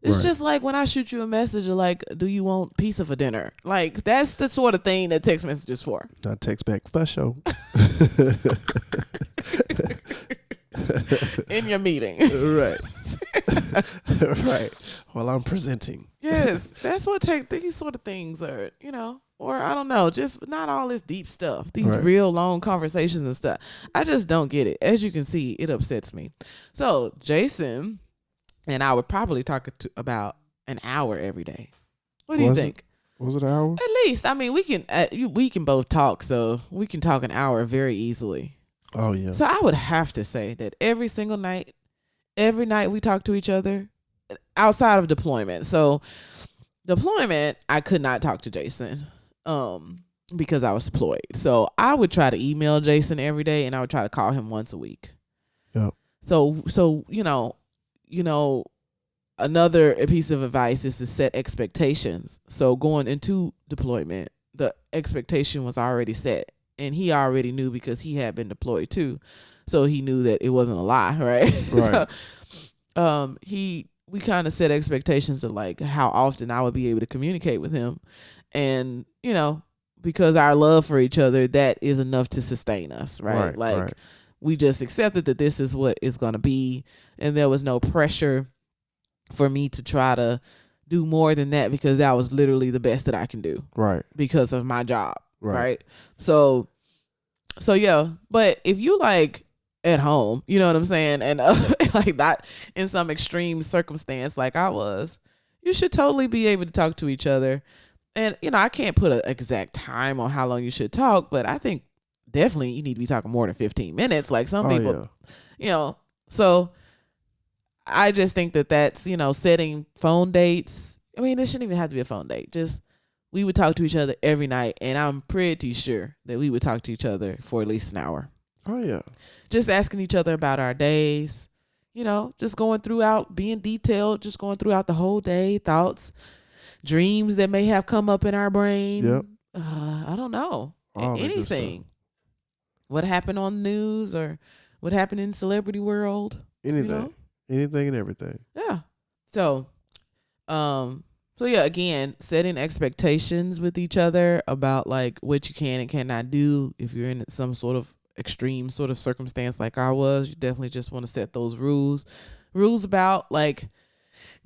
It's Right. just like when I shoot you a message of like, do you want pizza for dinner? Like, that's the sort of thing that text message is for. Not text back for show. In your meeting. Right. Right. While I'm presenting. Yes, that's what these sort of things are, you know, or I don't know, just not all this deep stuff, these Right. real long conversations and stuff. I just don't get it. As you can see, it upsets me. So Jason and I would probably talk about an hour every day. What do you Was it? think? Was it an hour? At least, I mean, we can both talk, so we can talk an hour very easily. Oh, yeah. So I would have to say that every night we talk to each other outside of deployment. So deployment, I could not talk to Jason because I was deployed. So I would try to email Jason every day and I would try to call him once a week. Yep. So you know, another piece of advice is to set expectations. So going into deployment, the expectation was already set. And he already knew because he had been deployed too. So he knew that it wasn't a lie, right? Right. So we kind of set expectations of like how often I would be able to communicate with him. And, you know, because our love for each other, that is enough to sustain us, right? Like we just accepted that this is what it's going to be. And there was no pressure for me to try to do more than that because that was literally the best that I can do. Right. Because of my job. Right. So yeah, but if you like at home, you know what I'm saying, and like not in some extreme circumstance like I was, you should totally be able to talk to each other. And you know, I can't put an exact time on how long you should talk, but I think definitely you need to be talking more than 15 minutes. Like some people, you know. So I just think that's, you know, setting phone dates. I mean, it shouldn't even have to be a phone date. Just we would talk to each other every night, and I'm pretty sure that we would talk to each other for at least an hour. Oh, yeah. Just asking each other about our days, you know, just going throughout, being detailed, just going throughout the whole day, thoughts, dreams that may have come up in our brain. Yep. I don't know. All that good Anything. What happened on the news or what happened in celebrity world. Anything. You know? Anything and everything. Yeah. So yeah, again, setting expectations with each other about like what you can and cannot do. If you're in some sort of extreme sort of circumstance like I was, you definitely just want to set those rules about like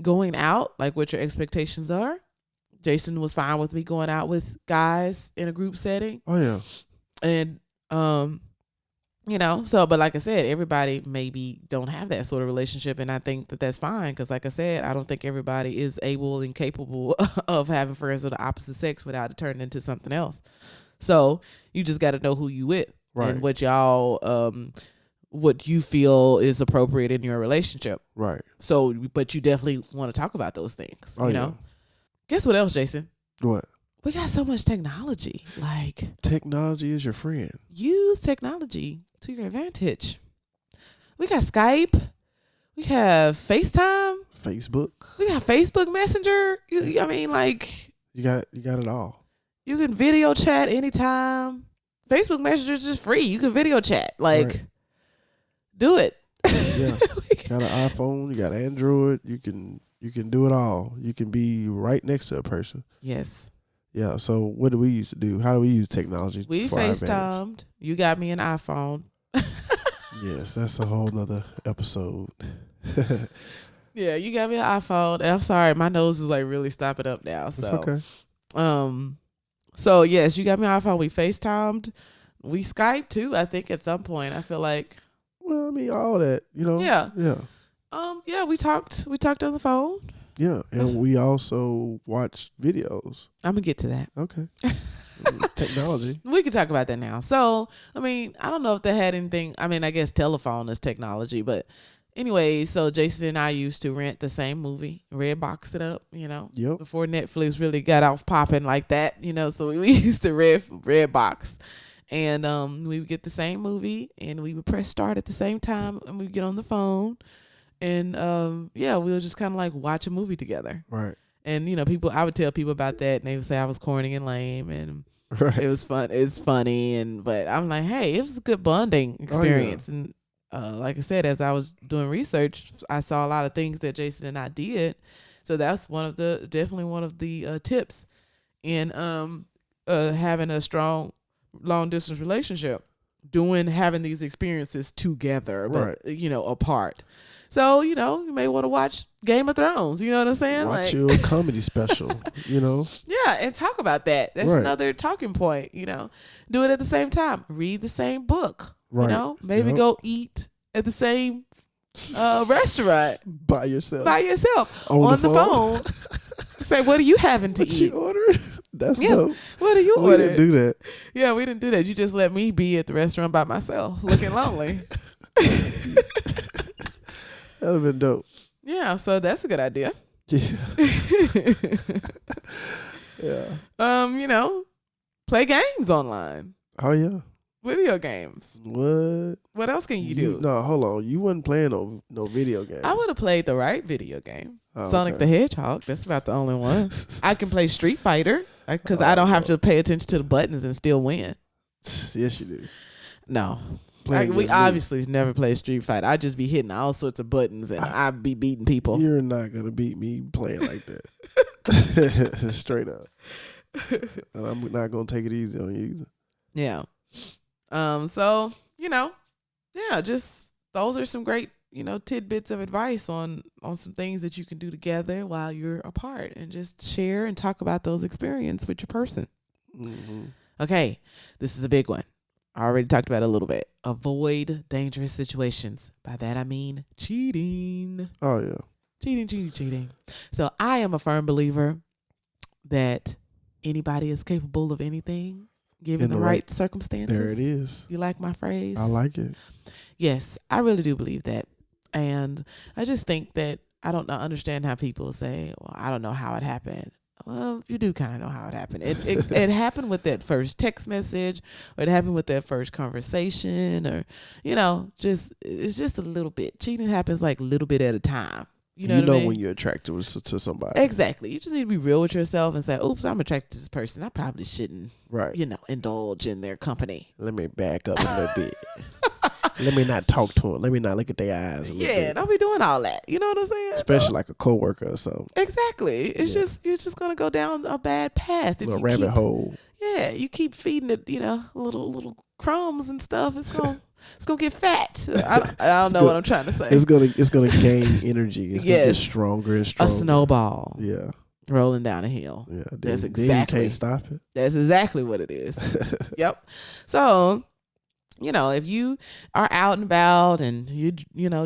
going out, like what your expectations are. Jason was fine with me going out with guys in a group setting. Oh, yeah. And, you know, so, but like I said, everybody maybe don't have that sort of relationship. And I think that that's fine. Cause like I said, I don't think everybody is able and capable of having friends of the opposite sex without it turning into something else. So you just got to know who you with and what y'all, what you feel is appropriate in your relationship. Right. So, but you definitely want to talk about those things, you know? Guess what else, Jason? What? We got so much technology. Like, technology is your friend. Use technology to your advantage. We got Skype. We have FaceTime. Facebook. We got Facebook Messenger. I mean, like, you got it all. You can video chat anytime. Facebook Messenger is just free. You can video chat. Like, Do it. Yeah. Got an iPhone, you got Android, you can do it all. You can be right next to a person. Yes. Yeah. So what do we used to do? How do we use technology We for our advantage? FaceTimed. You got me an iPhone. Yes, that's a whole nother episode. Yeah, you got me an iPhone. And I'm sorry, my nose is like really stopping up now. It's So okay. So yes, you got me an iPhone. We FaceTimed. We Skyped too, I think at some point. I feel like Well, I mean, all that, Yeah. Yeah. Yeah, we talked on the phone. Yeah. And we also watched videos. I'm gonna get to that. Okay. Technology. We can talk about that now. So, I mean, I don't know if they had anything. I mean, I guess telephone is technology, but anyway, so Jason and I used to rent the same movie, red box it up, Yep. before Netflix really got off popping like that, so we used to red box. And we would get the same movie and we would press start at the same time and we would get on the phone and we would just kind of like watch a movie together. Right. And I would tell people about that and they would say I was corny and lame and Right. it was fun. It's funny, but I'm like, hey, it was a good bonding experience. And like I said, as I was doing research, I saw a lot of things that Jason and I did. So that's definitely one of the tips in having a strong long distance relationship. Having these experiences together, but apart. So, you may want to watch Game of Thrones. You know what I'm saying? Watch your comedy special, Yeah, and talk about that. That's Right. another talking point, Do it at the same time. Read the same book, Right. Maybe Yep. go eat at the same restaurant By yourself. by yourself On the the phone. Say, what are you having to What you eat? ordered? That's Yes. dope. What are you We ordering? didn't do that. Yeah, we didn't do that. You just let me be at the restaurant by myself, looking lonely. That would have been dope. Yeah, so that's a good idea. Yeah. Yeah. Play games online. Oh, yeah. Video games. What? What else can you do? No, hold on. You wasn't playing no video game. I would have played the right video game. Oh, Sonic okay. the Hedgehog. That's about the only one. I can play Street Fighter because I don't have to pay attention to the buttons and still win. Yes, you do. No. Playing We against me. obviously never play Street Fighter. I just be hitting all sorts of buttons and I'd be beating people. You're not going to beat me playing like that. Straight up. And I'm not going to take it easy on you either. Yeah. So, just those are some great, tidbits of advice on some things that you can do together while you're apart and just share and talk about those experiences with your person. Mm-hmm. Okay. This is a big one. I already talked about it a little bit. Avoid dangerous situations. By that, I mean cheating. Oh, yeah. Cheating. So I am a firm believer that anybody is capable of anything given the right circumstances. There it is. You like my phrase? I like it. Yes, I really do believe that. And I just think that I don't understand how people say, well, I don't know how it happened. Well, you do kind of know how it happened. It happened with that first text message, or it happened with that first conversation, or, it's just a little bit. Cheating happens like a little bit at a time. You know what I mean? when you're attracted to somebody. Exactly. You just need to be real with yourself and say, oops, I'm attracted to this person. I probably shouldn't, Right. Indulge in their company. Let me back up a little bit. Let me not talk to them. Let me not look at their eyes a little bit. Don't be doing all that. You know what I'm saying? Especially like a coworker or something. Exactly. It's you're just going to go down a bad path. A little rabbit hole. Yeah, you keep feeding it, little crumbs and stuff. It's going to get fat. I don't know what I'm trying to say. It's gonna gain energy. It's gonna get stronger and A stronger. snowball. Yeah. Rolling down a hill. Yeah. That's Then exactly. you can't stop it. That's exactly what it is. Yep. So, if you are out and about and you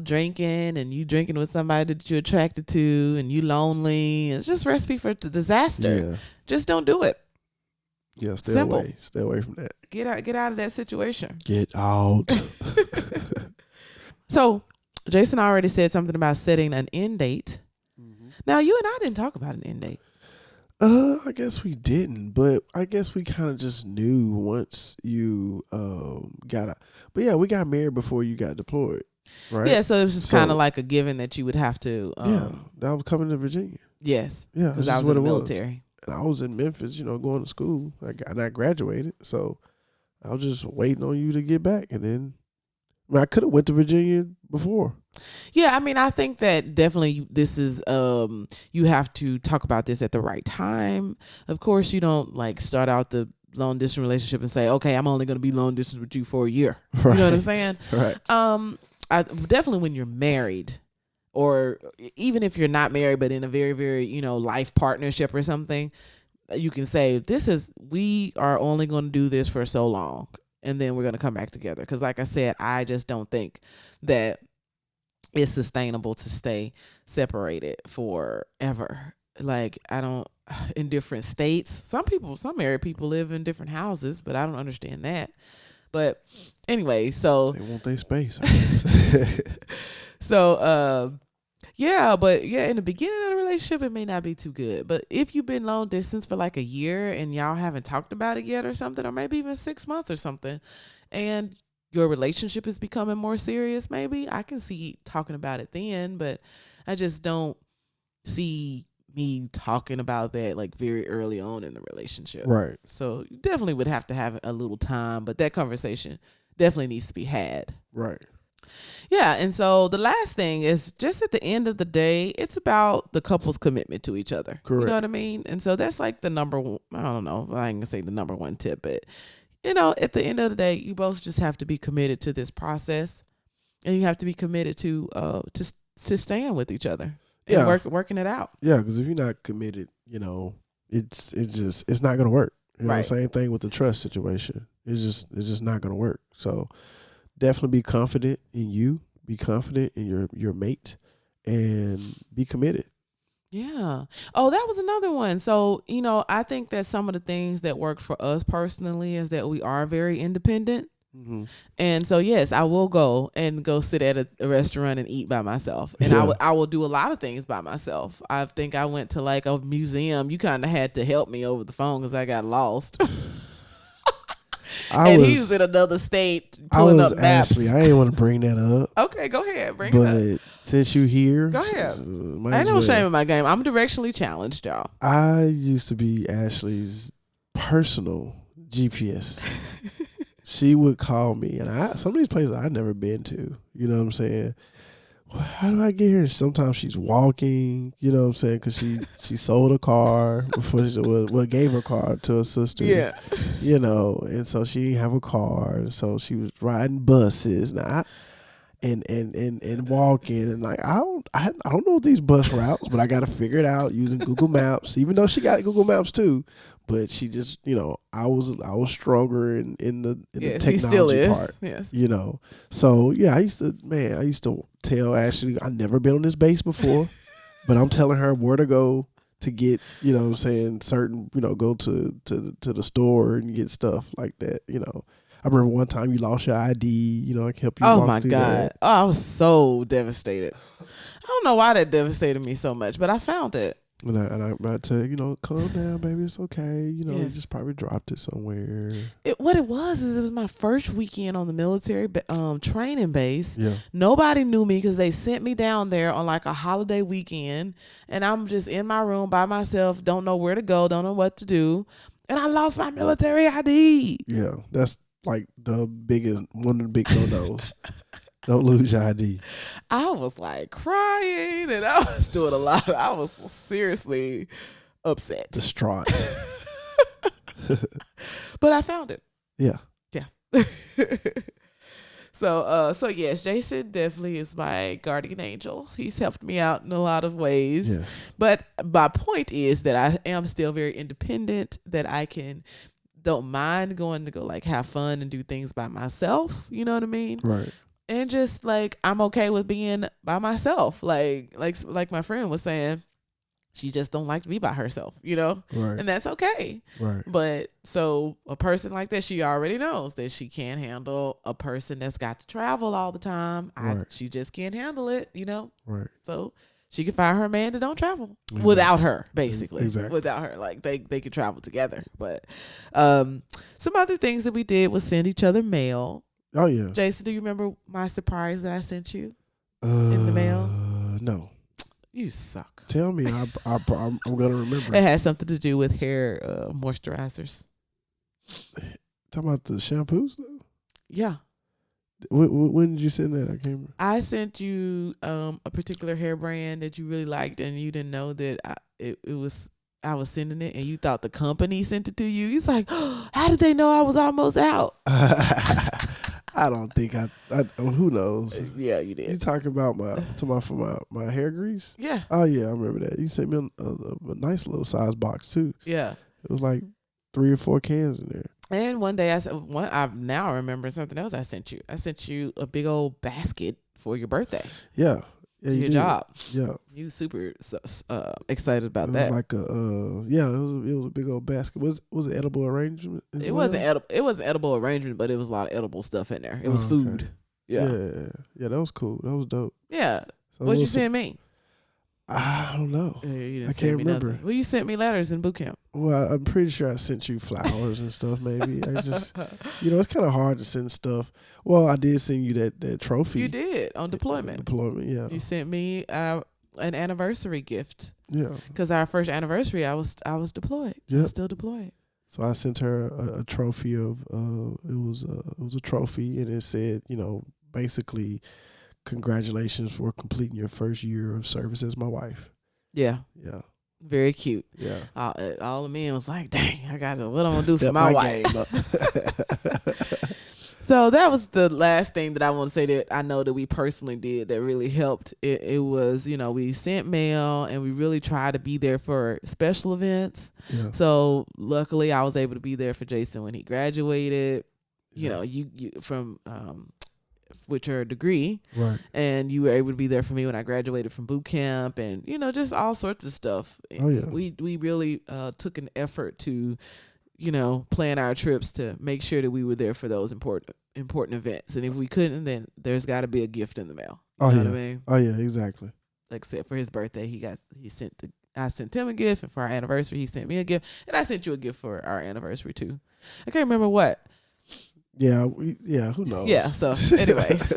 drinking and you drinking with somebody that you're attracted to and you lonely, it's just recipe for disaster. Yeah. Just don't do it. Yeah. Stay Simple. away. Stay away from that. Get out of that situation. Get out. So, Jason already said something about setting an end date. Mm-hmm. Now, you and I didn't talk about an end date. I guess we didn't, but I guess we kind of just knew once you got out. But yeah, we got married before you got deployed, right? Yeah, so it was just kind of like a given that you would have to. That was coming to Virginia. Yes. Yeah, because I was in the military. And I was in Memphis, going to school. I graduated, so I was just waiting on you to get back, and then I mean, I could have went to Virginia before. Yeah, I mean, I think that definitely this is you have to talk about this at the right time. Of course, you don't like start out the long distance relationship and say, "Okay, I'm only going to be long distance with you for a year." Right. You know what I'm saying? Right. I definitely when you're married or even if you're not married but in a very very, life partnership or something, you can say we are only going to do this for so long and then we're going to come back together because like I said, I just don't think that it's sustainable to stay separated forever. Like I don't in different states. Some married people live in different houses, but I don't understand that. But anyway, so They want their space. so in the beginning of the relationship it may not be too good. But if you've been long distance for like a year and y'all haven't talked about it yet or something, or maybe even 6 months or something, and your relationship is becoming more serious, maybe I can see talking about it then, but I just don't see me talking about that like very early on in the relationship. Right. So you definitely would have to have a little time, but that conversation definitely needs to be had. Right. Yeah, and so the last thing is just at the end of the day, it's about the couple's commitment to each other. Correct. You know what I mean? And so that's like the number one, I don't know, I ain't gonna say the number one tip, but at the end of the day, you both just have to be committed to this process, and you have to be committed to staying with each other and working it out. Yeah, because if you're not committed, it's not gonna work. Right. Same thing with the trust situation. It's just not gonna work. So definitely be confident in you, be confident in your mate, and be committed. Yeah. Oh, that was another one. So, I think that some of the things that worked for us personally is that we are very independent. Mm-hmm. And so, yes, I will go sit at a restaurant and eat by myself. And I will do a lot of things by myself. I think I went to like a museum. You kind of had to help me over the phone because I got lost. He's in another state pulling up maps. Ashley, I didn't want to bring that up. Okay, go ahead. Bring it up. But since you here, go ahead. Ain't no shame in my game. I'm directionally challenged, y'all. I used to be Ashley's personal GPS. She would call me, and some of these places I've never been to. You know what I'm saying? How do I get here? Sometimes she's walking, you know what I'm saying? Because she sold a car before gave her car to her sister. Yeah. And so she didn't have a car. So she was riding buses. Now, and walking. And like, I don't know these bus routes, but I got to figure it out using Google Maps, even though she got Google Maps too. But she just, I was stronger in the technology still is. part. Yes. So yeah, I used to tell Ashley I've never been on this base before, but I'm telling her where to go to get, certain, go to the store and get stuff like that. I remember one time you lost your ID. I can help you. Oh my God! That. Oh, I was so devastated. I don't know why that devastated me so much, but I found it. And I tell you, calm down, baby. It's okay. You just probably dropped it somewhere. What it was my first weekend on the military training base. Yeah. Nobody knew me because they sent me down there on like a holiday weekend, and I'm just in my room by myself. Don't know where to go. Don't know what to do, and I lost my military ID. Yeah, that's like one of the big no-nos. Don't lose your ID. I was like crying and I was doing a lot. I was seriously upset. Distraught. But I found it. Yeah. Yeah. So yes, Jason definitely is my guardian angel. He's helped me out in a lot of ways. Yes. But my point is that I am still very independent, that I don't mind going to go like have fun and do things by myself. You know what I mean? Right. And just like I'm okay with being by myself. Like my friend was saying, she just don't like to be by herself, Right. And that's okay. Right. But so a person like that, she already knows that she can't handle a person that's got to travel all the time. Right. She just can't handle it, Right. So she can find her man that don't travel without her, basically. Exactly. Without her, like they could travel together. But some other things that we did was send each other mail. Oh yeah. Jason, do you remember my surprise that I sent you in the mail? No. You suck. Tell me, I'm gonna remember. It has something to do with hair moisturizers. Talking about the shampoos though? Yeah. When did you send that? I can't remember. I sent you a particular hair brand that you really liked, and you didn't know that I was sending it, and you thought the company sent it to you. He's like, oh, how did they know I was almost out? I don't think I who knows? Yeah, you You did. talking about for my hair grease? Yeah, Oh yeah, I remember that. You sent me a nice little size box too. yeah. It was like 3 or 4 cans in there. And one day I now remember something else I sent you. I sent you a big old basket for your birthday. Yeah, yeah, To you your did. job. Yeah, You super excited about it that. was like it was a big old basket. Was it edible arrangement? It wasn't edible. It wasn't edible arrangement, but it was a lot of edible stuff in there. It was Oh, okay. food. Yeah. Yeah, that was cool. That was dope. Yeah. So What'd you send me? I don't know. You didn't I send can't me remember. nothing. Well, you sent me letters in boot camp. Well, I'm pretty sure I sent you flowers and stuff. Maybe I just, it's kind of hard to send stuff. Well, I did send you that trophy. You did on deployment. Deployment, yeah. You sent me an anniversary gift Yeah. because our first anniversary, I was deployed. I Yep. was still deployed. So I sent her a trophy of it was a trophy, and it said, basically, congratulations for completing your first year of service as my wife. Yeah. Yeah. Very cute. Yeah. All the men was like, dang, what I'm going to do for Step my game wife. up. So that was the last thing that I want to say that I know that we personally did that really helped. It was, we sent mail and we really tried to be there for special events. Yeah. So luckily I was able to be there for Jason when he graduated, you from with your degree. Right. And you were able to be there for me when I graduated from boot camp and, just all sorts of stuff. Oh, yeah. We really took an effort to, plan our trips to make sure that we were there for those important events. And if we couldn't, then there's got to be a gift in the mail. You know what I mean? Oh yeah, exactly. Like I said, for his birthday, I sent him a gift, and for our anniversary, he sent me a gift, and I sent you a gift for our anniversary too. I can't remember what. Yeah, who knows? Yeah. So, anyways,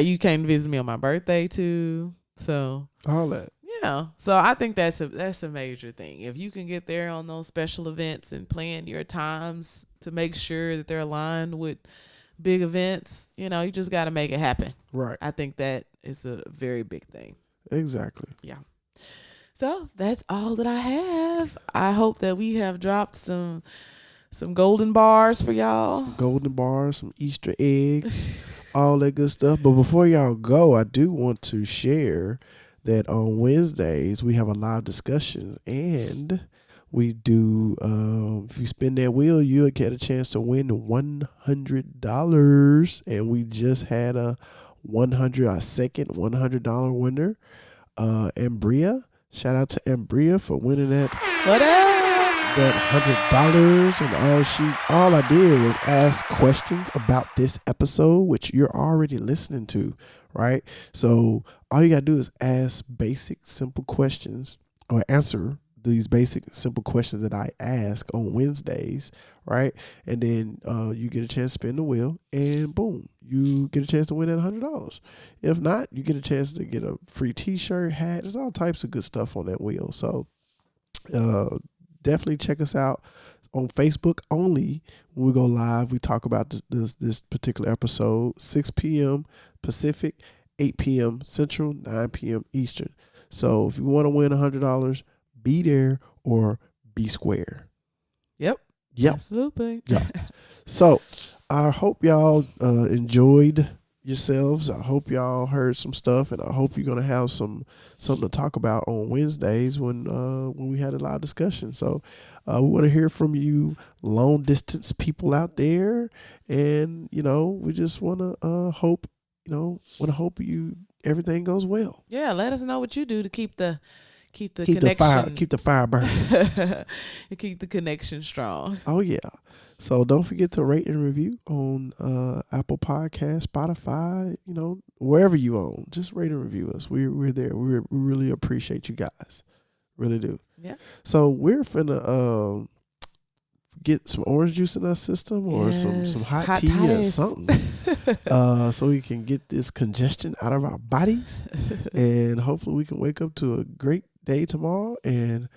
you came to visit me on my birthday too. So all that. yeah. So I think that's a major thing. If you can get there on those special events and plan your times to make sure that they're aligned with big events, you just got to make it happen. Right. I think that is a very big thing. Exactly. Yeah. So that's all that I have. I hope that we have dropped some golden bars for y'all. Some golden bars, some Easter eggs, all that good stuff. But before y'all go, I do want to share that on Wednesdays we have a live discussion, and we do if you spin that wheel, you'll get a chance to win $100. And we just had our second $100 winner, Ambria. Shout out to Ambria for winning that $100. And all I did was ask questions about this episode, which you're already listening to, right? So all you gotta do is ask basic, simple questions, or answer these basic, simple questions that I ask on Wednesdays, right? And then you get a chance to spin the wheel, and boom, you get a chance to win that $100. If not, you get a chance to get a free T-shirt, hat. There's all types of good stuff on that wheel. So definitely check us out on Facebook only. When we go live, we talk about this particular episode, 6 p.m. Pacific, 8 p.m. Central, 9 p.m. Eastern. So if you want to win $100, be there or be square. Yep. Yep. Absolutely. Yeah. So I hope y'all enjoyed yourselves. I hope y'all heard some stuff, and I hope you're gonna have something to talk about on Wednesdays when we had a live discussion. So we want to hear from you, long distance people out there, and we just want to hope everything goes well. Yeah. Let us know what you do to keep the connection. Keep the fire burning. And keep the connection strong. Oh yeah. So don't forget to rate and review on Apple Podcasts, Spotify, wherever you own. Just rate and review us. We're there. We really appreciate you guys. Really do. Yeah. So we're finna get some orange juice in our system, or some hot tea or something, so we can get this congestion out of our bodies, and hopefully we can wake up to a great day tomorrow, and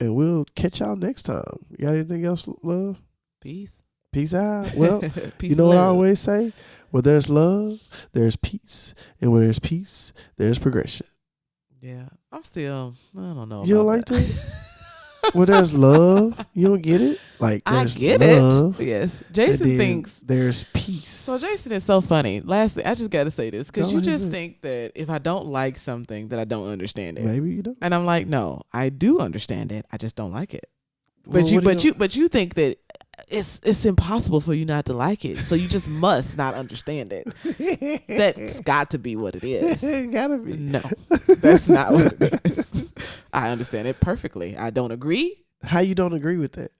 we'll catch y'all next time. You got anything else, love? Peace. Peace out. Well, Peace you know and what I love. always say? Where there's love, there's peace. And where there's peace, there's progression. Yeah, I don't know. You don't about like that? Where there's love, you don't get it? Like, I there's get love. it. Yes, and Jason then thinks. there's peace. So Jason is so funny. Lastly, I just got to say this because Go you ahead, just say it. think that if I don't like something, that I don't understand it. Maybe you don't. And I'm like, no, I do understand it. I just don't like it. Well, But you think that it's impossible for you not to like it. So you just must not understand it. That's got to be what it is. It gotta be. No, that's not what it is. I understand it perfectly. I don't agree. How you don't agree with that?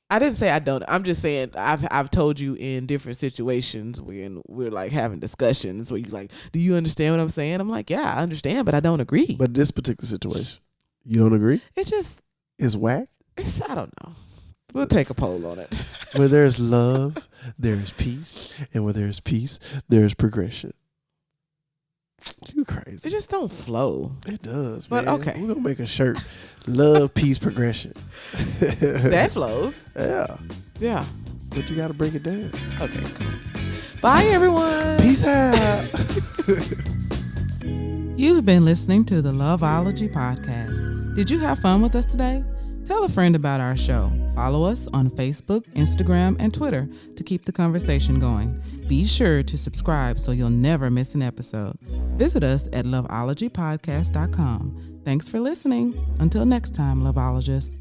I didn't say I don't. I'm just saying I've told you in different situations when we're like having discussions where you like, do you understand what I'm saying? I'm like, yeah, I understand, but I don't agree. But this particular situation, you don't agree? it just, It's whack. I don't know. We'll take a poll on it. Where there's love, there's peace. And where there's peace, there's progression. You crazy. It just don't flow. It does, But man. okay. We're going to make a shirt. Love, peace, progression. That flows. Yeah. Yeah. But you got to break it down. Okay, cool. Bye, everyone. Peace out. You've been listening to the Loveology podcast. Did you have fun with us today? Tell a friend about our show. Follow us on Facebook, Instagram, and Twitter to keep the conversation going. Be sure to subscribe so you'll never miss an episode. Visit us at loveologypodcast.com. Thanks for listening. Until next time, Loveologists.